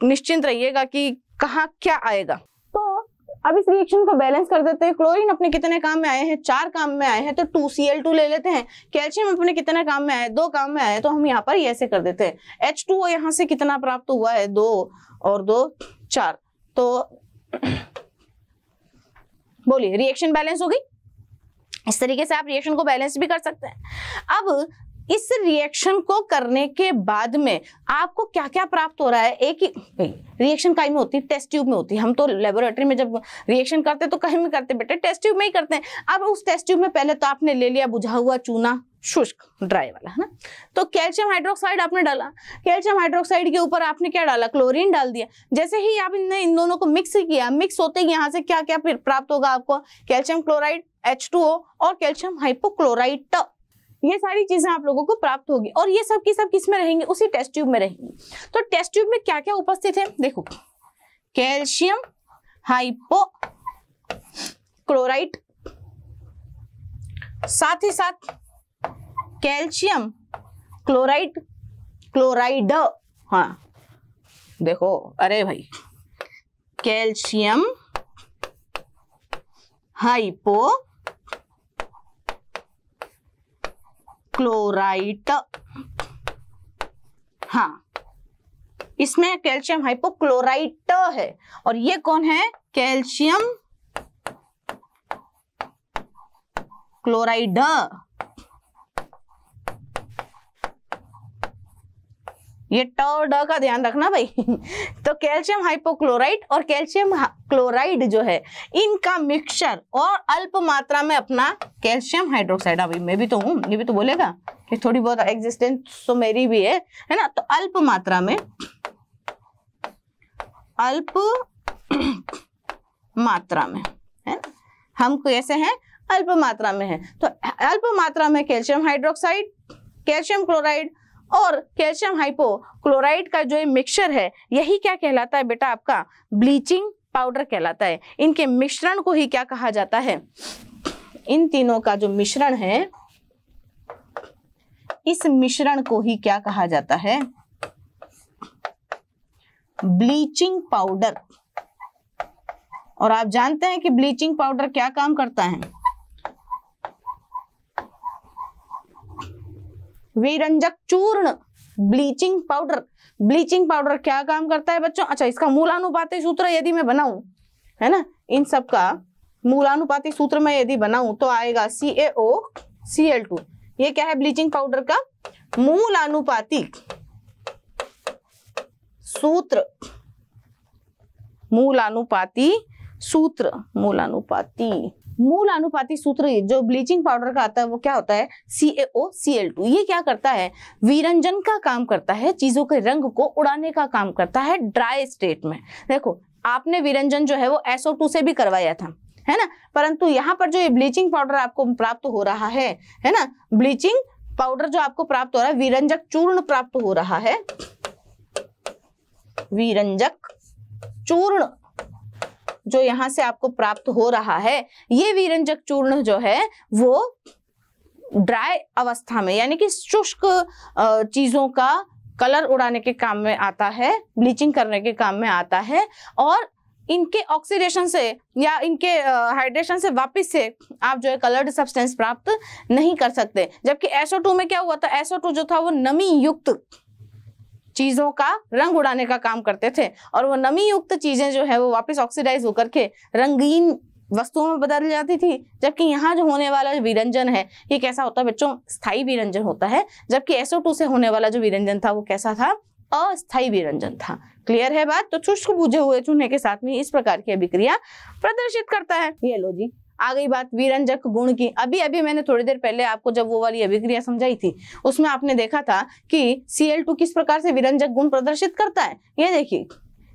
निश्चिंत रहिएगा कि कहाँ क्या आएगा। तो अब इस रिएक्शन को बैलेंस कर देते हैं। क्लोरीन अपने कितने काम में आए हैं, 4 काम में आए हैं, तो 2Cl2 ले लेते हैं। कैल्शियम अपने कितने काम में आए, 2 काम में आए, तो हम यहाँ पर ऐसे कर देते हैं। H2O यहाँ से कितना प्राप्त हुआ है, 2 और 2 4, तो बोलिए रिएक्शन बैलेंस हो गई। इस तरीके से आप रिएक्शन को बैलेंस भी कर सकते हैं। अब इस रिएक्शन को करने के बाद में आपको क्या क्या प्राप्त हो रहा है, एक ही रिएक्शन कहीं में होती है, टेस्ट ट्यूब में होती है। हम तो लेबोरेटरी में जब रिएक्शन करते तो कहीं में करते बेटे, टेस्ट ट्यूब में ही करते हैं। अब उस टेस्ट ट्यूब में पहले तो आपने ले लिया बुझा हुआ चूना, शुष्क ड्राई वाला, है ना। तो कैल्शियम हाइड्रोक्साइड आपने डाला, कैल्शियम हाइड्रोक्साइड के ऊपर आपने क्या डाला, क्लोरीन डाल दिया। जैसे ही आपने इन दोनों को मिक्स किया, मिक्स होते ही यहाँ से क्या क्या प्राप्त होगा आपको, कैल्शियम क्लोराइड H2O और कैल्शियम हाइपोक्लोराइट, ये सारी चीजें आप लोगों को प्राप्त होगी। और ये सब की सब किस में रहेंगे, उसी टेस्ट ट्यूब में रहेंगी। तो टेस्ट ट्यूब में क्या क्या उपस्थित है देखो, कैल्शियम हाइपोक्लोराइट, साथ ही साथ कैल्शियम क्लोराइड, हाँ देखो, अरे भाई कैल्शियम हाइपोक्लोराइट, हाँ इसमें कैल्शियम हाइपोक्लोराइट है। और ये कौन है, कैल्शियम क्लोराइड। ये ट ड का ध्यान रखना भाई। तो कैल्शियम हाइपोक्लोराइट और कैल्शियम क्लोराइड जो है, इनका मिक्सचर और अल्प मात्रा में अपना कैल्शियम हाइड्रोक्साइड, अभी मैं भी तो हूं, ये भी तो बोलेगा कि थोड़ी बहुत एग्जिस्टेंस तो मेरी भी है ना। तो अल्प मात्रा में, अल्प मात्रा में है, हम कैसे हैं, अल्प मात्रा में है। तो अल्प मात्रा में कैल्शियम हाइड्रोक्साइड, कैल्शियम क्लोराइड और कैल्शियम हाइपोक्लोराइड का जो मिक्सचर है, यही क्या कहलाता है बेटा, आपका ब्लीचिंग पाउडर कहलाता है। इनके मिश्रण को ही क्या कहा जाता है, इन तीनों का जो मिश्रण है, इस मिश्रण को ही क्या कहा जाता है, ब्लीचिंग पाउडर। और आप जानते हैं कि ब्लीचिंग पाउडर क्या काम करता है, विरंजक चूर्ण। ब्लीचिंग पाउडर क्या काम करता है बच्चों, अच्छा इसका मूलानुपाती सूत्र यदि मैं बनाऊं, है ना, इन सब का मूलानुपाती सूत्र में यदि बनाऊं तो आएगा CaOCl2। ये क्या है, ब्लीचिंग पाउडर का मूलानुपाती सूत्र, मूलानुपाती सूत्र जो ब्लीचिंग पाउडर का आता है वो क्या होता है, CaOCl2। ये क्या करता है, विरंजन का काम करता है, चीजों के रंग को उड़ाने का काम करता है ड्राई स्टेट में। देखो आपने विरंजन जो है वो SO2 से भी करवाया था, है ना। परंतु यहाँ पर जो ये ब्लीचिंग पाउडर आपको प्राप्त हो रहा है ना, ब्लीचिंग पाउडर जो आपको प्राप्त हो रहा है, विरंजक चूर्ण प्राप्त हो रहा है, विरंजक चूर्ण जो यहाँ से आपको प्राप्त हो रहा है, ये विरंजक चूर्ण जो है वो ड्राई अवस्था में यानी कि शुष्क चीजों का कलर उड़ाने के काम में आता है, ब्लीचिंग करने के काम में आता है, और इनके ऑक्सीडेशन से या इनके हाइड्रेशन से वापस से आप जो है कलर्ड सब्सटेंस प्राप्त नहीं कर सकते। जबकि SO2 में क्या हुआ था, SO2 जो था वो नमी युक्त चीजों का रंग उड़ाने का काम करते थे, और वो नमी युक्त चीजें जो है वो वापस ऑक्सीडाइज होकर के रंगीन वस्तुओं में बदल जाती थी। जबकि यहाँ जो होने वाला विरंजन है ये कैसा होता है बच्चों, स्थायी विरंजन होता है। जबकि SO2 से होने वाला जो विरंजन था वो कैसा था, अस्थायी विरंजन था। क्लियर है बात। तो शुष्क बुझे हुए चूने के साथ में इस प्रकार की अभिक्रिया प्रदर्शित करता है। ये लो जी, आ गई बात विरंजक गुण की। अभी मैंने थोड़ी देर पहले आपको जब वो वाली अभिक्रिया समझाई थी उसमें आपने देखा था कि Cl2 किस प्रकार से विरंजक गुण प्रदर्शित करता है। ये देखिए,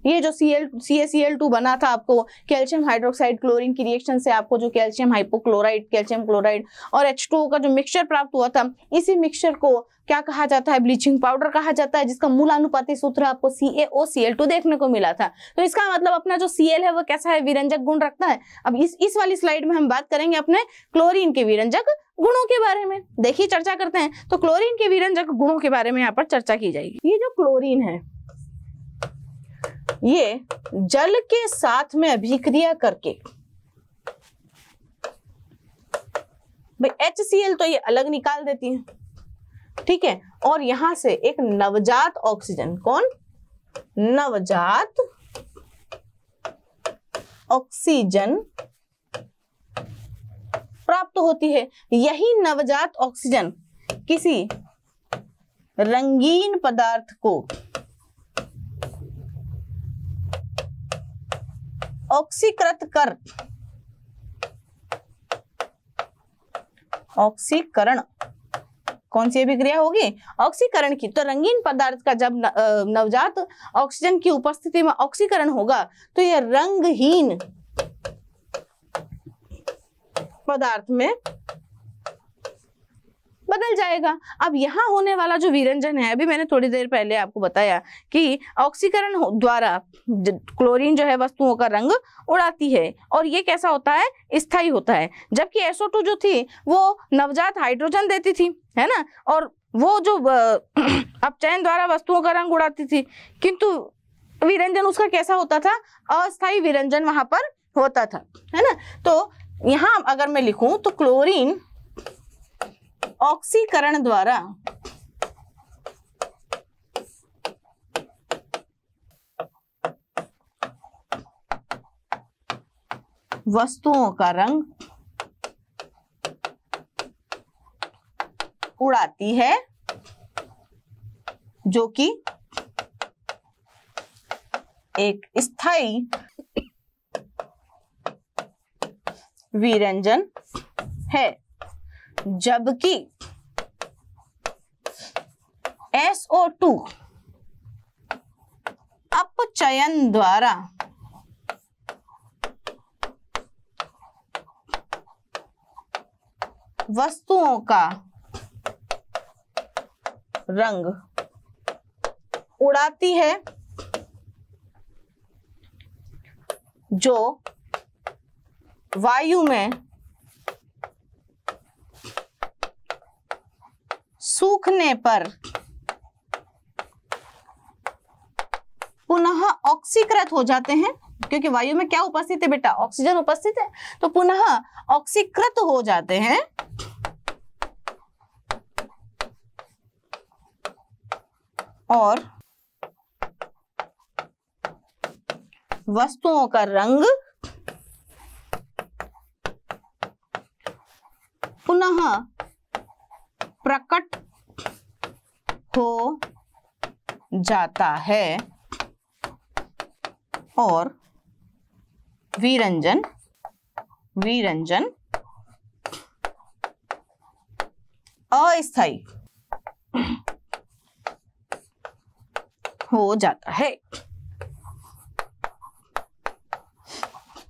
ये जो CaCl2 बना था आपको कैल्शियम हाइड्रोक्साइड क्लोरीन की रिएक्शन से आपको जो कैल्शियम हाइपोक्लोराइड, कैल्शियम क्लोराइड और H2O का जो मिक्सचर प्राप्त हुआ था, इसी मिक्सचर को क्या कहा जाता है, ब्लीचिंग पाउडर कहा जाता है, जिसका मूल अनुपाती सूत्र आपको CaOCl2 देखने को मिला था। तो इसका मतलब अपना जो Cl है वो कैसा है, विरंजक गुण रखता है। अब इस वाली स्लाइड में हम बात करेंगे अपने क्लोरीन के विरंजक गुणों के बारे में। देखिए चर्चा करते हैं। तो क्लोरीन के विरंजक गुणों के बारे में यहाँ पर चर्चा की जाएगी। ये जो क्लोरीन है ये जल के साथ में अभिक्रिया करके, भाई HCl तो ये अलग निकाल देती है, ठीक है, और यहां से एक नवजात ऑक्सीजन, कौन, नवजात ऑक्सीजन प्राप्त होती है। यही नवजात ऑक्सीजन किसी रंगीन पदार्थ को ऑक्सीकृत कर, ऑक्सीकरण, कौन सी अभिक्रिया होगी, ऑक्सीकरण की। तो रंगीन पदार्थ का जब नवजात ऑक्सीजन की उपस्थिति में ऑक्सीकरण होगा तो यह रंगहीन पदार्थ में बदल जाएगा। अब यहाँ होने वाला जो विरंजन है, अभी मैंने थोड़ी देर पहले आपको बताया कि ऑक्सीकरण द्वारा क्लोरीन जो है वस्तुओं का रंग उड़ाती है, और ये कैसा होता है, स्थायी होता है। जबकि SO2 जो थी वो नवजात हाइड्रोजन देती थी, है ना, और वो जो अपचयन द्वारा वस्तुओं का रंग उड़ाती थी, किंतु विरंजन उसका कैसा होता था, अस्थायी विरंजन वहां पर होता था, है ना। तो यहाँ अगर मैं लिखूं तो क्लोरीन ऑक्सीकरण द्वारा वस्तुओं का रंग उड़ाती है, जो कि एक स्थायी विरंजन है। जबकि SO2 अपचयन द्वारा वस्तुओं का रंग उड़ाती है, जो वायु में सूखने पर पुनः ऑक्सीकृत हो जाते हैं, क्योंकि वायु में क्या उपस्थित है बेटा, ऑक्सीजन उपस्थित है, तो पुनः ऑक्सीकृत हो जाते हैं और वस्तुओं का रंग पुनः प्रकट हो जाता है और विरंजन अस्थायी हो जाता है।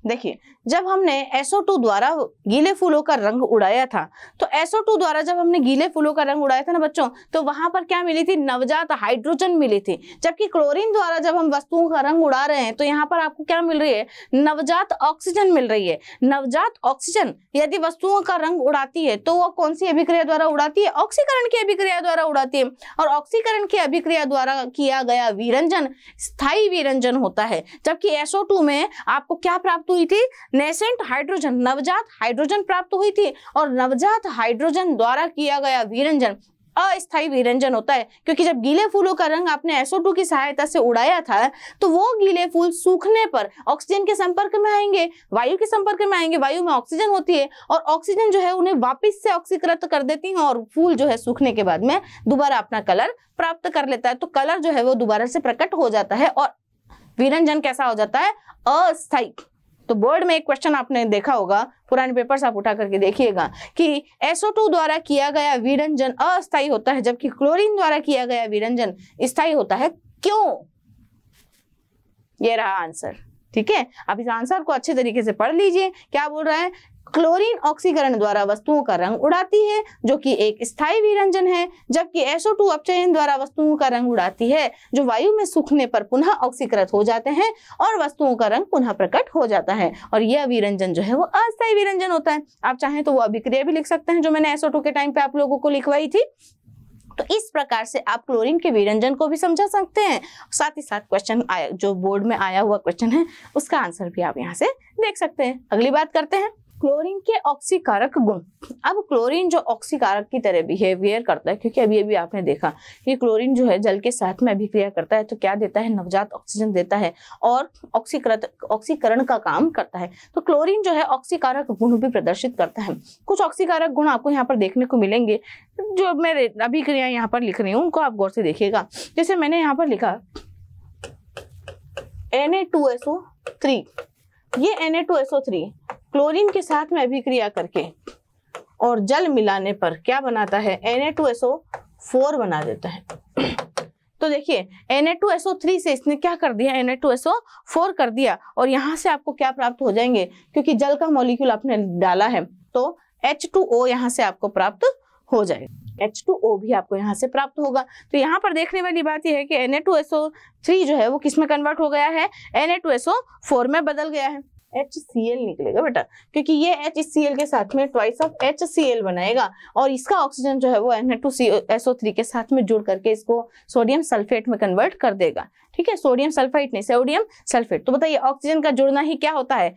देखिए जब हमने SO2 द्वारा गीले फूलों का रंग उड़ाया था, तो SO2 द्वारा जब हमने गीले फूलों का रंग उड़ाया था ना बच्चों, तो वहां पर क्या मिली थी? नवजात हाइड्रोजन मिली थी। जबकि क्लोरीन द्वारा जब हम वस्तुओं का रंग उड़ा रहे हैं तो यहाँ पर आपको क्या मिल रही है? नवजात ऑक्सीजन मिल रही है। नवजात ऑक्सीजन यदि वस्तुओं का रंग उड़ाती है तो वो कौन सी अभिक्रिया द्वारा उड़ाती है? ऑक्सीकरण की अभिक्रिया द्वारा उड़ाती है। और ऑक्सीकरण की अभिक्रिया द्वारा किया गया विरंजन स्थायी विरंजन होता है। जबकि SO2 में आपको क्या प्राप्त हुई थी? नेसेंट हाइड्रोजन, नवजात हाइड्रोजन प्राप्त हुई थी। और नवजात हाइड्रोजन द्वारा किया गया विरंजन अस्थायी विरंजन होता है, क्योंकि जब गीले फूलों का रंग आपने SO2 की सहायता से उड़ाया था तो वो गीले फूल सूखने पर ऑक्सीजन के संपर्क में आएंगे, वायु के संपर्क में आएंगे। वायु में ऑक्सीजन होती है और ऑक्सीजन जो है उन्हें वापस से ऑक्सीकृत कर देती है और फूल जो है सूखने के बाद में दोबारा अपना कलर प्राप्त कर लेता है। तो कलर जो है वो दोबारा से प्रकट हो जाता है और विरंजन कैसा हो जाता है? अस्थायी। तो बोर्ड में एक क्वेश्चन आपने देखा होगा, पुराने पेपर से आप उठा करके देखिएगा कि SO2 द्वारा किया गया विरंजन अस्थायी होता है जबकि क्लोरीन द्वारा किया गया विरंजन स्थायी होता है। क्यों? ये रहा आंसर। ठीक है, अब इस आंसर को अच्छे तरीके से पढ़ लीजिए। क्या बोल रहा है? क्लोरीन ऑक्सीकरण द्वारा वस्तुओं का रंग उड़ाती है जो कि एक स्थायी विरंजन है, जबकि SO2 अपचयन द्वारा वस्तुओं का रंग उड़ाती है जो वायु में सूखने पर पुनः ऑक्सीकृत हो जाते हैं और वस्तुओं का रंग पुनः प्रकट हो जाता है। और यह विरंजन जो है वो अस्थायी विरंजन होता है। आप चाहें तो वो अभिक्रिया भी लिख सकते हैं जो मैंने SO2 के टाइम पे आप लोगों को लिखवाई थी। तो इस प्रकार से आप क्लोरीन के विरंजन को भी समझा सकते हैं। साथ ही साथ क्वेश्चन जो बोर्ड में आया हुआ क्वेश्चन है उसका आंसर भी आप यहाँ से देख सकते हैं। अगली बात करते हैं क्लोरीन के ऑक्सीकारक गुण। अब क्लोरीन जो ऑक्सीकारक की तरह बिहेवियर करता है, क्योंकि अभी आपने देखा कि क्लोरीन जो है जल के साथ में अभिक्रिया करता है तो क्या देता है? नवजात ऑक्सीजन देता है और ऑक्सीकरण का काम करता है। तो क्लोरीन जो है ऑक्सीकारक गुण भी प्रदर्शित करता है। कुछ ऑक्सीकारक गुण आपको यहाँ पर देखने को मिलेंगे जो मैं अभिक्रिया यहाँ पर लिख रही हूँ, उनको आप गौर से देखिएगा। जैसे मैंने यहाँ पर लिखा Na2SO3, ये Na2SO3 क्लोरीन के साथ में अभिक्रिया करके और जल मिलाने पर क्या बनाता है? Na2SO4 बना देता है। तो देखिए Na2SO3 से इसने क्या कर दिया? Na2SO4 कर दिया। और यहाँ से आपको क्या प्राप्त हो जाएंगे? क्योंकि जल का मॉलिक्यूल आपने डाला है तो H2O यहाँ से आपको प्राप्त हो जाएगा। H2O भी आपको यहाँ से प्राप्त होगा। तो यहाँ पर देखने वाली बात यह है कि Na2SO3 जो है वो किस में कन्वर्ट हो गया है? Na2SO4 में बदल गया है। HCl निकलेगा बेटा, क्योंकि ये HCl के साथ में ट्वाइस ऑफ HCl बनाएगा और इसका ऑक्सीजन जो है वो Na2SO3 के साथ में जुड़ करके इसको सोडियम सल्फेट में कन्वर्ट कर देगा। ठीक है, सोडियम सल्फाइड नहीं, सोडियम सल्फेट। तो बताइए ऑक्सीजन का जुड़ना ही क्या होता है?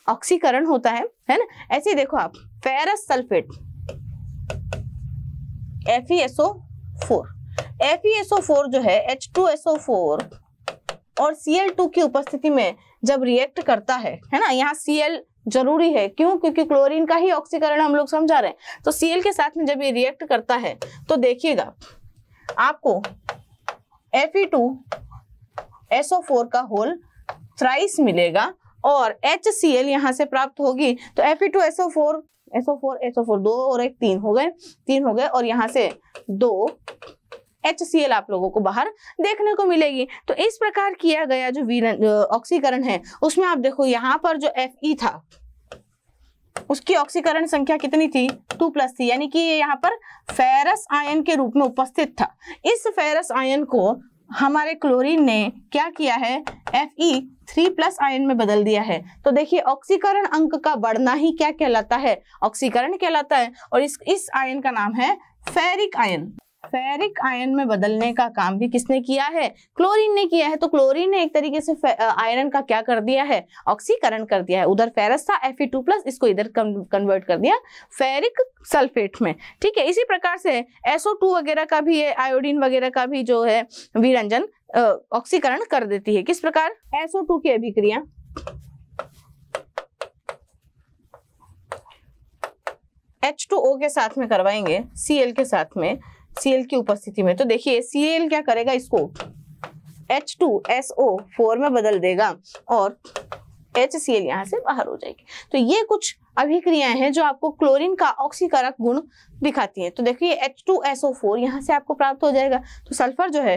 ऑक्सीकरण होता है ना। ऐसे ही देखो आप फेरस सल्फेट FeSO4, FeSO4 जो है H2SO4 और Cl2 की उपस्थिति में जब रिएक्ट करता है ना, यहाँ Cl जरूरी है। क्यों? क्योंकि क्लोरीन का ही ऑक्सीकरण हम लोग समझा रहे हैं। तो Cl के साथ में जब ये रिएक्ट करता है तो देखिएगा आपको Fe2SO4 का होल थ्राइस मिलेगा और HCl यहाँ से प्राप्त होगी। तो Fe2SO4 SO4 2 और 1 3 हो गए और यहाँ से 2 HCl आप लोगों को बाहर देखने को मिलेगी। तो इस प्रकार किया गया जो ऑक्सीकरण है उसमें आप देखो यहाँ पर जो Fe था उसकी ऑक्सीकरण संख्या कितनी थी? 2 + थी, यानी कि यहाँ पर फेरस आयन के रूप में उपस्थित था। इस फेरस आयन को हमारे क्लोरीन ने क्या किया है? Fe3+ आयन में बदल दिया है। तो देखिए ऑक्सीकरण अंक का बढ़ना ही क्या कहलाता है? ऑक्सीकरण कहलाता है। और इस आयन का नाम है फेरिक आयन। फेरिक आयन में बदलने का काम भी किसने किया है? क्लोरीन ने किया है। तो क्लोरीन ने एक तरीके से आयरन का क्या कर दिया है? ऑक्सीकरण कर दिया है। उधर फेरस था Fe2+, इसको इधर कन्वर्ट कर दिया फेरिक सल्फेट में। ठीक है, इसी प्रकार से SO2 वगैरह का भी, आयोडीन वगैरह का भी जो है विरंजन ऑक्सीकरण कर देती है। किस प्रकार? SO2 की अभिक्रिया H2O के साथ में करवाएंगे, Cl के साथ में, Cl की उपस्थिति में। तो देखिए Cl क्या करेगा? इसको H2SO4 में बदल देगा और HCl यहाँ से बाहर हो जाएगी। तो ये कुछ अभिक्रियाएं हैं जो आपको क्लोरीन का ऑक्सीकारक गुण दिखाती हैं। तो देखिए H2SO4 यहाँ से आपको प्राप्त हो जाएगा। तो सल्फर जो है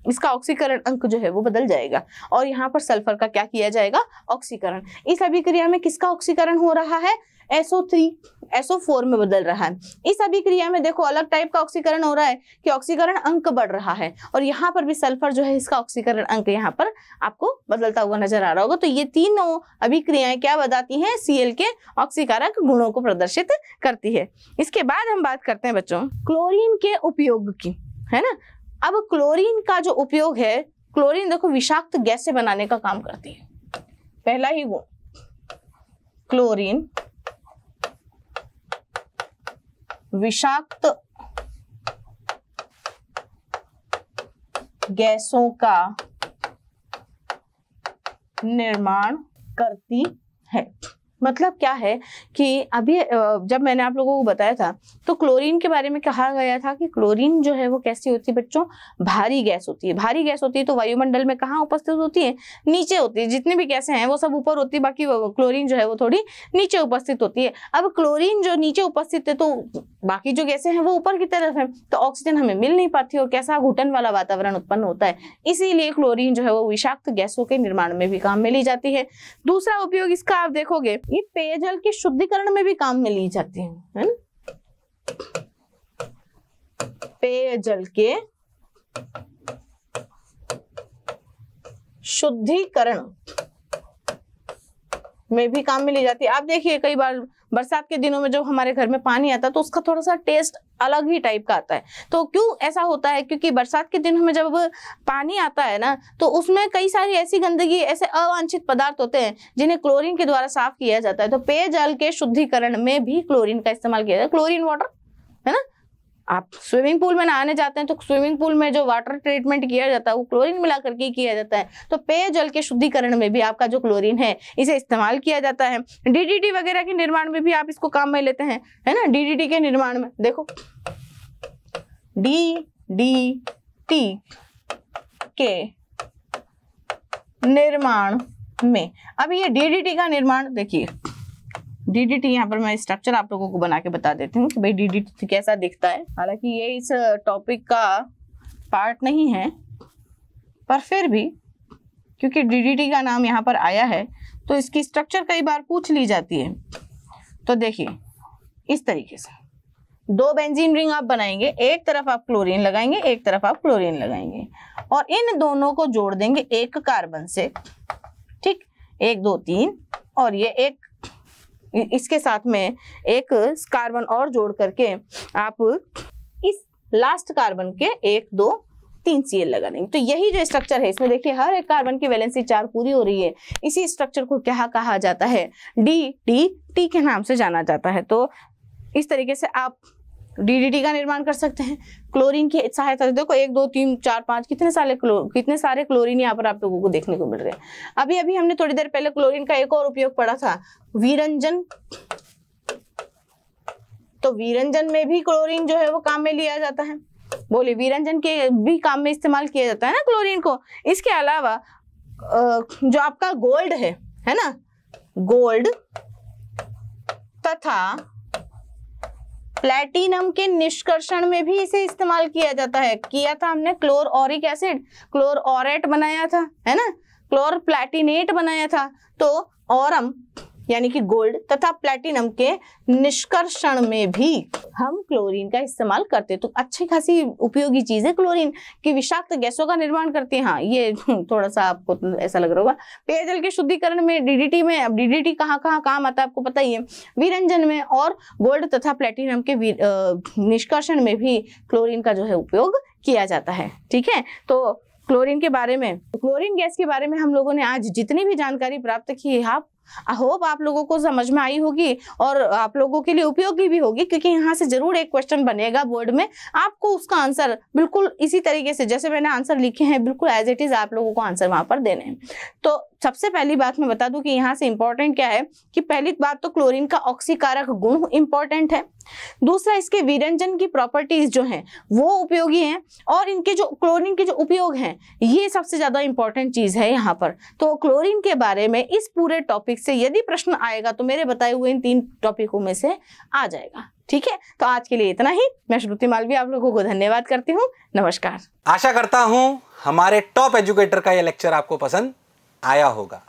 इसका ऑक्सीकरण अंक जो है वो बदल जाएगा और यहाँ पर सल्फर का क्या किया जाएगा, ऑक्सीकरण। इस अभिक्रिया में किसका ऑक्सीकरण हो रहा है, SO3 SO4 में बदल रहा है। इस अभिक्रिया में देखो अलग टाइप का ऑक्सीकरण हो रहा है कि ऑक्सीकरण अंक बढ़ रहा है और यहाँ पर भी सल्फर जो है इसका ऑक्सीकरण अंक यहाँ पर आपको बदलता हुआ नजर आ रहा होगा। तो ये तीनों अभिक्रियाएं क्या बताती हैं, Cl के ऑक्सीकारक गुणों को प्रदर्शित करती है। इसके बाद हम बात करते हैं बच्चों क्लोरीन के उपयोग की, है ना। अब क्लोरीन का जो उपयोग है, क्लोरीन देखो विषाक्त गैसें बनाने का काम करती है। पहला ही गुण, क्लोरीन विषाक्त गैसों का निर्माण करती है। मतलब क्या है कि अभी जब मैंने आप लोगों को बताया था तो क्लोरीन के बारे में कहा गया था कि क्लोरीन जो है वो कैसी होती है बच्चों, भारी गैस होती है। भारी गैस होती है तो वायुमंडल में कहाँ उपस्थित होती है, नीचे होती है। जितनी भी गैसें हैं वो सब ऊपर होती है, बाकी क्लोरीन जो है वो थोड़ी नीचे उपस्थित होती है। अब क्लोरीन जो नीचे उपस्थित है तो बाकी जो गैसें हैं वो ऊपर की तरफ है, तो ऑक्सीजन हमें मिल नहीं पाती और कैसा घुटन वाला वातावरण उत्पन्न होता है। इसीलिए क्लोरीन जो है वो विषाक्त गैसों के निर्माण में भी काम में ली जाती है। दूसरा उपयोग इसका आप देखोगे ये पेयजल के शुद्धिकरण में भी काम में ली जाती है ना। पेयजल के शुद्धिकरण में भी काम में ली जाती है। आप देखिए कई बार बरसात के दिनों में जब हमारे घर में पानी आता है तो उसका थोड़ा सा टेस्ट अलग ही टाइप का आता है। तो क्यों ऐसा होता है, क्योंकि बरसात के दिनों में जब पानी आता है ना तो उसमें कई सारी ऐसी गंदगी, ऐसे अवांछित पदार्थ होते हैं जिन्हें क्लोरीन के द्वारा साफ किया जाता है। तो पेयजल के शुद्धिकरण में भी क्लोरीन का इस्तेमाल किया जाता है। क्लोरीन वाटर, है ना। आप स्विमिंग पूल में नहाने जाते हैं तो स्विमिंग पूल में जो वाटर ट्रीटमेंट किया जाता है वो क्लोरीन मिला करके किया जाता है। तो पेयजल के शुद्धिकरण में भी आपका जो क्लोरीन है इसे इस्तेमाल किया जाता है। DDT वगैरह के निर्माण में भी आप इसको काम में लेते हैं, है ना। DDT के निर्माण में देखो DDT के निर्माण में, अब ये DDT का निर्माण देखिए, DDT यहाँ पर मैं स्ट्रक्चर आप लोगों को बना के बता देती हूँ कि भाई DDT कैसा दिखता है। हालांकि ये इस टॉपिक का पार्ट नहीं है, पर फिर भी क्योंकि DDT का नाम यहाँ पर आया है तो इसकी स्ट्रक्चर कई बार पूछ ली जाती है। तो देखिए इस तरीके से 2 बेंजीन रिंग आप बनाएंगे, एक तरफ आप क्लोरीन लगाएंगे, एक तरफ आप क्लोरीन लगाएंगे और इन दोनों को जोड़ देंगे एक कार्बन से, ठीक, 1 2 3, और ये एक इसके साथ में एक कार्बन और जोड़ करके आप इस लास्ट कार्बन के 1 2 3 Cl लगा देंगे। तो यही जो स्ट्रक्चर है इसमें देखिए हर एक कार्बन की वैलेंसी 4 पूरी हो रही है। इसी स्ट्रक्चर को क्या कहा जाता है, DDT के नाम से जाना जाता है। तो इस तरीके से आप DDT का निर्माण कर सकते हैं क्लोरीन की सहायता से। देखो 1 2 3 4 5 कितने सारे क्लोरीन यहाँ पर आप लोगों को देखने को मिल रहे हैं। अभी हमने थोड़ी देर पहले क्लोरीन का एक और उपयोग पढ़ा था, विरंजन। तो विरंजन में भी क्लोरीन जो है वो काम में लिया जाता है। बोले विरंजन के भी काम में इस्तेमाल किया जाता है ना क्लोरीन को। इसके अलावा जो आपका गोल्ड है ना, गोल्ड तथा प्लैटिनम के निष्कर्षण में भी इसे इस्तेमाल किया जाता है। किया था हमने क्लोरऑरिक एसिड, क्लोरऑरेट बनाया था, है ना, क्लोर प्लैटिनेट बनाया था। तो औरम यानी कि गोल्ड तथा प्लैटिनम के निष्कर्षण में भी हम क्लोरीन का इस्तेमाल करते हैं। तो अच्छी खासी उपयोगी चीज है क्लोरीन की, विषाक्त गैसों का निर्माण करती है। हाँ, ये थोड़ा सा आपको ऐसा लग रहा होगा। पेयजल के शुद्धिकरण में DDT में, अब DDT कहाँ कहाँ काम आता है आपको पता ही है, विरंजन में, और गोल्ड तथा प्लैटिनम के निष्कर्षण में भी क्लोरीन का जो है उपयोग किया जाता है। ठीक है, तो क्लोरीन के बारे में, क्लोरीन गैस के बारे में हम लोगों ने आज जितनी भी जानकारी प्राप्त की है, आई होप आप लोगों को समझ में आई होगी और आप लोगों के लिए उपयोगी भी होगी, क्योंकि यहाँ से जरूर एक क्वेश्चन बनेगा बोर्ड में। आपको उसका आंसर बिल्कुल इसी तरीके से जैसे मैंने आंसर लिखे हैं बिल्कुल एज इट इज आप लोगों को आंसर वहां पर देने हैं। तो सबसे पहली बात मैं बता दूं कि यहाँ से इंपॉर्टेंट क्या है कि पहली बात तो क्लोरीन का ऑक्सीकारक गुण इंपॉर्टेंट है। दूसरा, इसके विरंजन की प्रॉपर्टीज जो हैं वो उपयोगी हैं, और इनके जो क्लोरीन के जो उपयोग हैं ये सबसे ज्यादा इंपॉर्टेंट चीज है यहाँ पर। तो क्लोरीन के बारे में इस पूरे टॉपिक टॉपिक से यदि प्रश्न आएगा तो मेरे बताए हुए इन 3 टॉपिकों में से आ जाएगा। ठीक है, तो आज के लिए इतना ही। मैं श्रुति मालवीय आप लोगों को धन्यवाद करती हूँ। नमस्कार। आशा करता हूँ हमारे टॉप एजुकेटर का यह लेक्चर आपको पसंद आया होगा।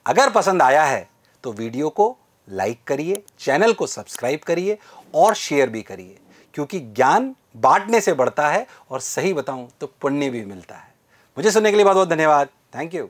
अगर पसंद आया है तो वीडियो को लाइक करिए, चैनल को सब्सक्राइब करिए और शेयर भी करिए, क्योंकि ज्ञान बांटने से बढ़ता है और सही बताऊं तो पुण्य भी मिलता है। मुझे सुनने के लिए बहुत बहुत धन्यवाद। Thank you.